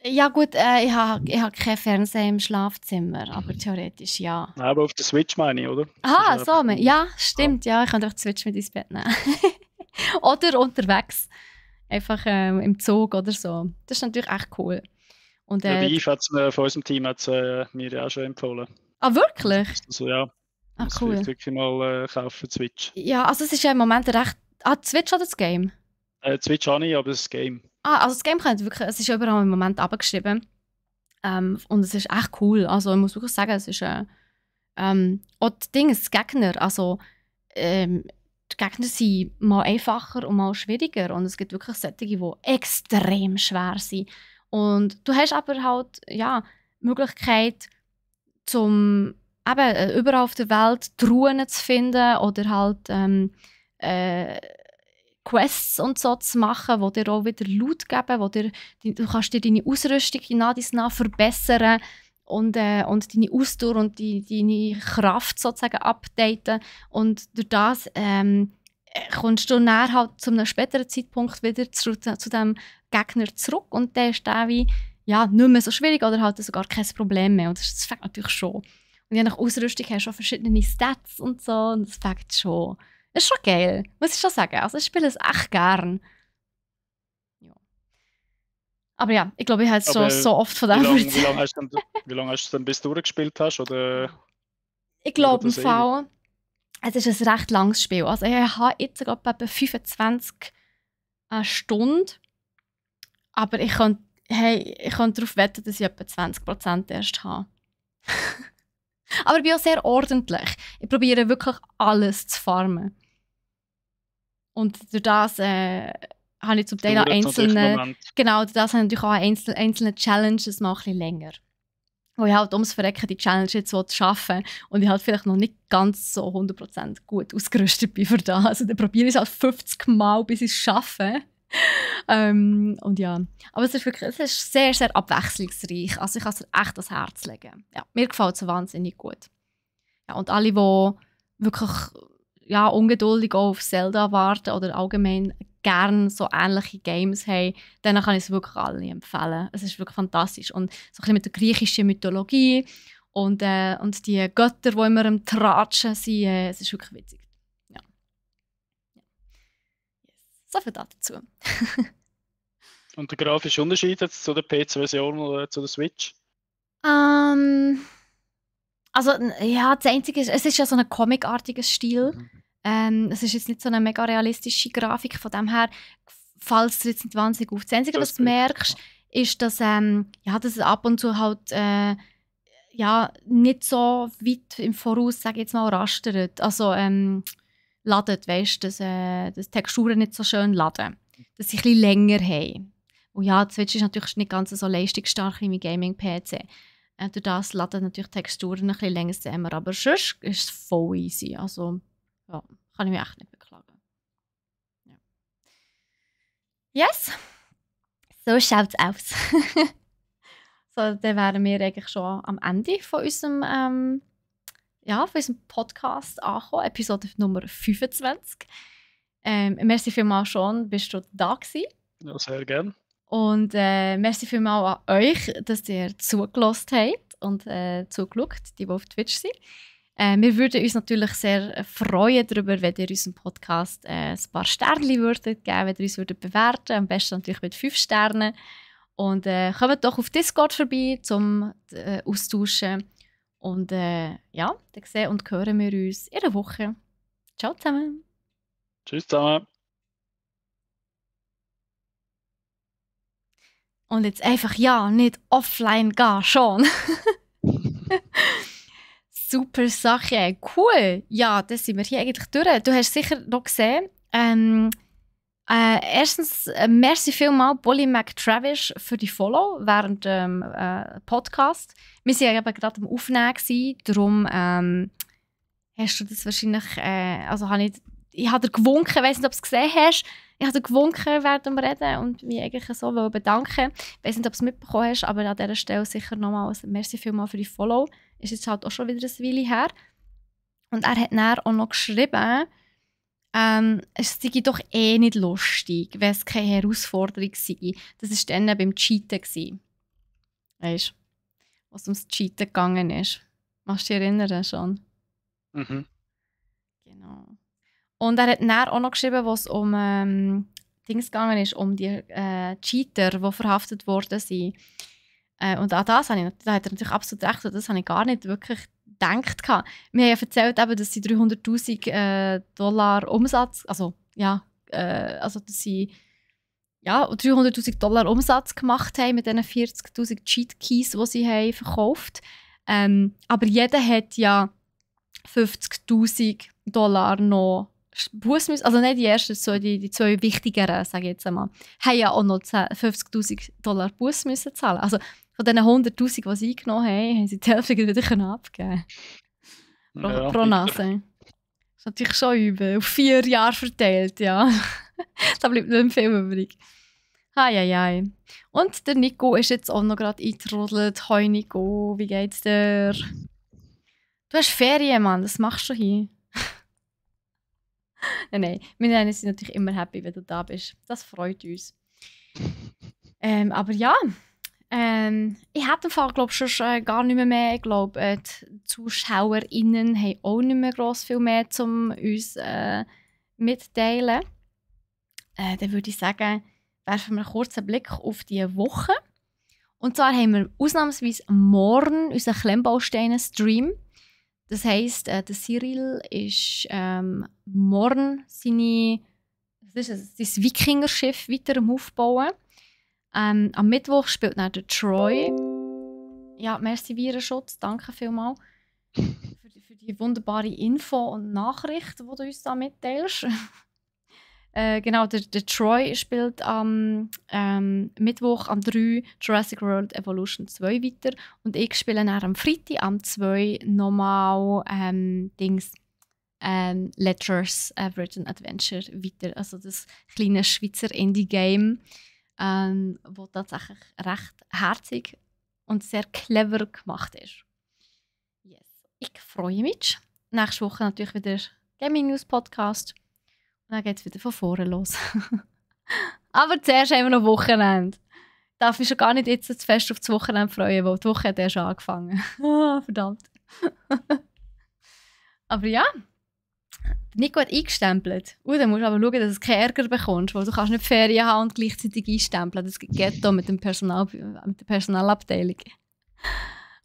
Ja gut, ich habe keinen Fernseher im Schlafzimmer, aber theoretisch ja. Nein, aber auf der Switch meine ich, oder? Aha, Das ist so, einfach ja, stimmt, ja, ich könnte auch die Switch mit ins Bett nehmen. Oder unterwegs, einfach im Zug oder so. Das ist natürlich echt cool. Und, Ja, bei Yves hat's mir, von unserem Team hat es mir ja auch schon empfohlen. wirklich? Also ja, Ah, muss cool. vielleicht wirklich mal kaufen, Switch. Ja, also es ist ja im Moment recht... Ah, die Switch oder das Game? Switch habe ich, aber das Game. Ah, also das Game kann wirklich... Es ist ja überall im Moment abgeschrieben. Und es ist echt cool. Also ich muss wirklich sagen, es ist... auch das Ding ist, die Gegner, also... die Gegner sind mal einfacher und mal schwieriger. Und es gibt wirklich solche, die extrem schwer sind. Und du hast aber halt, ja, die Möglichkeit, zum eben überall auf der Welt Truhen zu finden oder halt Quests und so zu machen, die dir auch wieder Loot geben, du kannst dir deine Ausrüstung nach verbessern und deine Ausdauer und deine Kraft sozusagen updaten. Und durch das kommst du näher halt zu einem späteren Zeitpunkt wieder zu dem Gegner zurück und der ist dann wie ja, nicht mehr so schwierig oder halt sogar kein Problem mehr. Und das fängt natürlich schon. Und je nach Ausrüstung hast du auch verschiedene Stats und so und das fängt schon. Das ist schon geil, muss ich schon sagen. Also ich spiele es echt gern. Ja. Aber ja, ich glaube, ich habe es schon so oft von dem Wie lange hast du es dann bis du durchgespielt hast? Oder ich glaube im Fall, es ist ein recht langes Spiel. Also ich habe jetzt sogar etwa 25 Stunden. Aber ich kann darauf wetten, dass ich etwa 20% erst habe. Aber ich bin auch sehr ordentlich. Ich probiere wirklich alles zu farmen. Und durch das habe ich zum Teil auch einzelne... Genau, durch das habe ich natürlich auch einzelne Challenges mal ein bisschen länger. Wo ich halt ums Verrecken die Challenge jetzt schaffen und ich halt vielleicht noch nicht ganz so 100% gut ausgerüstet bin für das. Also dann probiere ich es halt 50 Mal, bis ich es schaffe. Und ja, aber es ist sehr, sehr abwechslungsreich. Also ich kann es echt ans Herz legen. Ja, mir gefällt es wahnsinnig gut. Ja, und alle, die wirklich ja, ungeduldig auf Zelda warten oder allgemein gerne so ähnliche Games haben, denen kann ich es wirklich alle empfehlen. Es ist wirklich fantastisch. Und so ein bisschen mit der griechischen Mythologie und die Götter, die immer am Tratschen sind, es ist wirklich witzig. Ja. So viel dazu. Und der grafische Unterschied jetzt zu der PC-Version oder zu der Switch? Also, ja, das Einzige ist, es ist ja so ein comicartiger Stil. Es ist jetzt nicht so eine mega realistische Grafik. Von dem her fällt es jetzt nicht wahnsinnig auf. Das Einzige, was du merkst, ist, dass, dass es ab und zu halt nicht so weit im Voraus, sage ich jetzt mal, rastert. Also, ladet, weißt du, dass die Texturen nicht so schön laden. Dass sie ein bisschen länger haben. Und ja, die Switch ist natürlich nicht ganz so leistungsstark wie mein Gaming-PC. Durch das laden natürlich Texturen ein bisschen länger zusammen. Aber sonst ist es voll easy. Also, ja, kann ich mich echt nicht beklagen. Ja. Yes! So schaut es aus. So, dann wären wir eigentlich schon am Ende von unserem Podcast angekommen, Episode Nummer 25. Merci vielmals schon, bist du da gewesen. Ja, sehr gerne. Und merci vielmals an euch, dass ihr zugelassen habt und zugeschaut, die auf Twitch sind. Wir würden uns natürlich sehr freuen darüber, wenn ihr unserem Podcast ein paar Sternchen würdet geben, wenn ihr uns würdet bewerten, am besten natürlich mit 5 Sternen. Und kommt doch auf Discord vorbei, zum Austauschen. Und dann sehen und hören wir uns in einer Woche. Ciao zusammen. Tschüss zusammen. Und jetzt einfach nicht offline gehen, schon. Super Sache, cool. Ja, das sind wir hier eigentlich durch. Du hast sicher noch gesehen. Erstens, merci vielmals Polly McTravish für die Follow während dem Podcast. Wir waren ja eben gerade am Aufnehmen gewesen, darum hast du das wahrscheinlich, ich habe dir gewunken, ich weiss nicht, ob du es gesehen hast. Ich habe gewunken während dem Reden und mich eigentlich so bedanken. Ich weiß nicht, ob du es mitbekommen hast, aber an dieser Stelle sicher nochmal merci vielmals für die Follow. Ist jetzt halt auch schon wieder eine Weile her. Und er hat dann auch noch geschrieben, es sei doch eh nicht lustig, wenn es keine Herausforderung sei. Das war dann beim Cheaten. Weißt du, was ums Cheaten gegangen ist. Machst du dich erinnern schon? Mhm. Genau. Und er hat dann auch noch geschrieben, was um Dings gegangen ist, um die Cheater, die verhaftet worden sind. Und auch da hat er natürlich absolut recht, das habe ich gar nicht wirklich gedacht. Wir haben ja erzählt, eben, dass sie 300'000 Dollar Umsatz, also dass sie 300'000 Dollar Umsatz gemacht haben mit diesen 40'000 Cheat Keys, die sie haben verkauft. Aber jeder hat ja 50'000 Dollar noch Buß müssen, also nicht die ersten, so die zwei wichtigeren, sage ich jetzt einmal, haben ja auch noch 50'000 Dollar Buß müssen zahlen. Also von diesen 100'000, die sie eingenommen haben, haben sie die Hälfte wieder abgeben pro Nase. Das ist natürlich schon übel. Auf 4 Jahre verteilt, ja. Da bleibt nicht viel übrig. Hei. Und der Nico ist jetzt auch noch gerade eingetrudelt. Hoi Nico, wie geht's dir? Du hast Ferien, Mann, das machst du hier. Nein, wir sind natürlich immer happy, wenn du da bist. Das freut uns. Aber ja, ich hätte im Fall, glaube ich, schon gar nicht mehr. Ich glaube, die ZuschauerInnen haben auch nicht mehr gross viel mehr, um uns mitteilen. Dann würde ich sagen, werfen wir einen kurzen Blick auf diese Woche. Und zwar haben wir ausnahmsweise morgen unseren Klemmbausteinen-Stream. Das heisst, der Cyril ist morgen sein Wikingerschiff weiter am Aufbauen. Am Mittwoch spielt dann der Troy. Ja, merci Virenschutz, danke vielmals für die wunderbare Info und Nachricht, die du uns da mitteilst. Genau, der Troy spielt am Mittwoch am 3 Jurassic World Evolution 2 weiter und ich spiele dann am Freitag am 2 nochmal Letters Written Adventure weiter. Also das kleine Schweizer Indie-Game, das tatsächlich recht herzig und sehr clever gemacht ist. Yes. Ich freue mich. Nächste Woche natürlich wieder Gaming News Podcast. Und dann geht es wieder von vorne los. Aber zuerst haben wir noch Wochenende. Ich darf mich schon gar nicht jetzt zu fest auf das Wochenende freuen, weil die Woche hat erst angefangen. Verdammt. Aber ja, Nico hat eingestempelt. Dann musst du aber schauen, dass du keinen Ärger bekommst, weil du kannst nicht Ferien haben und gleichzeitig einstempeln. Das geht da mit der Personalabteilung.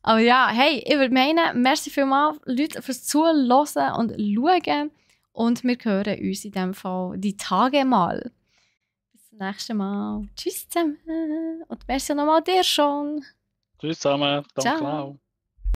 Aber ja, hey, ich würde meinen, merci vielmals, Leute, fürs Zuhören und Schauen. Und wir hören uns in diesem Fall die Tage mal. Bis zum nächsten Mal. Tschüss zusammen. Und merci nochmal dir schon. Tschüss zusammen. Danke Ciao. auch.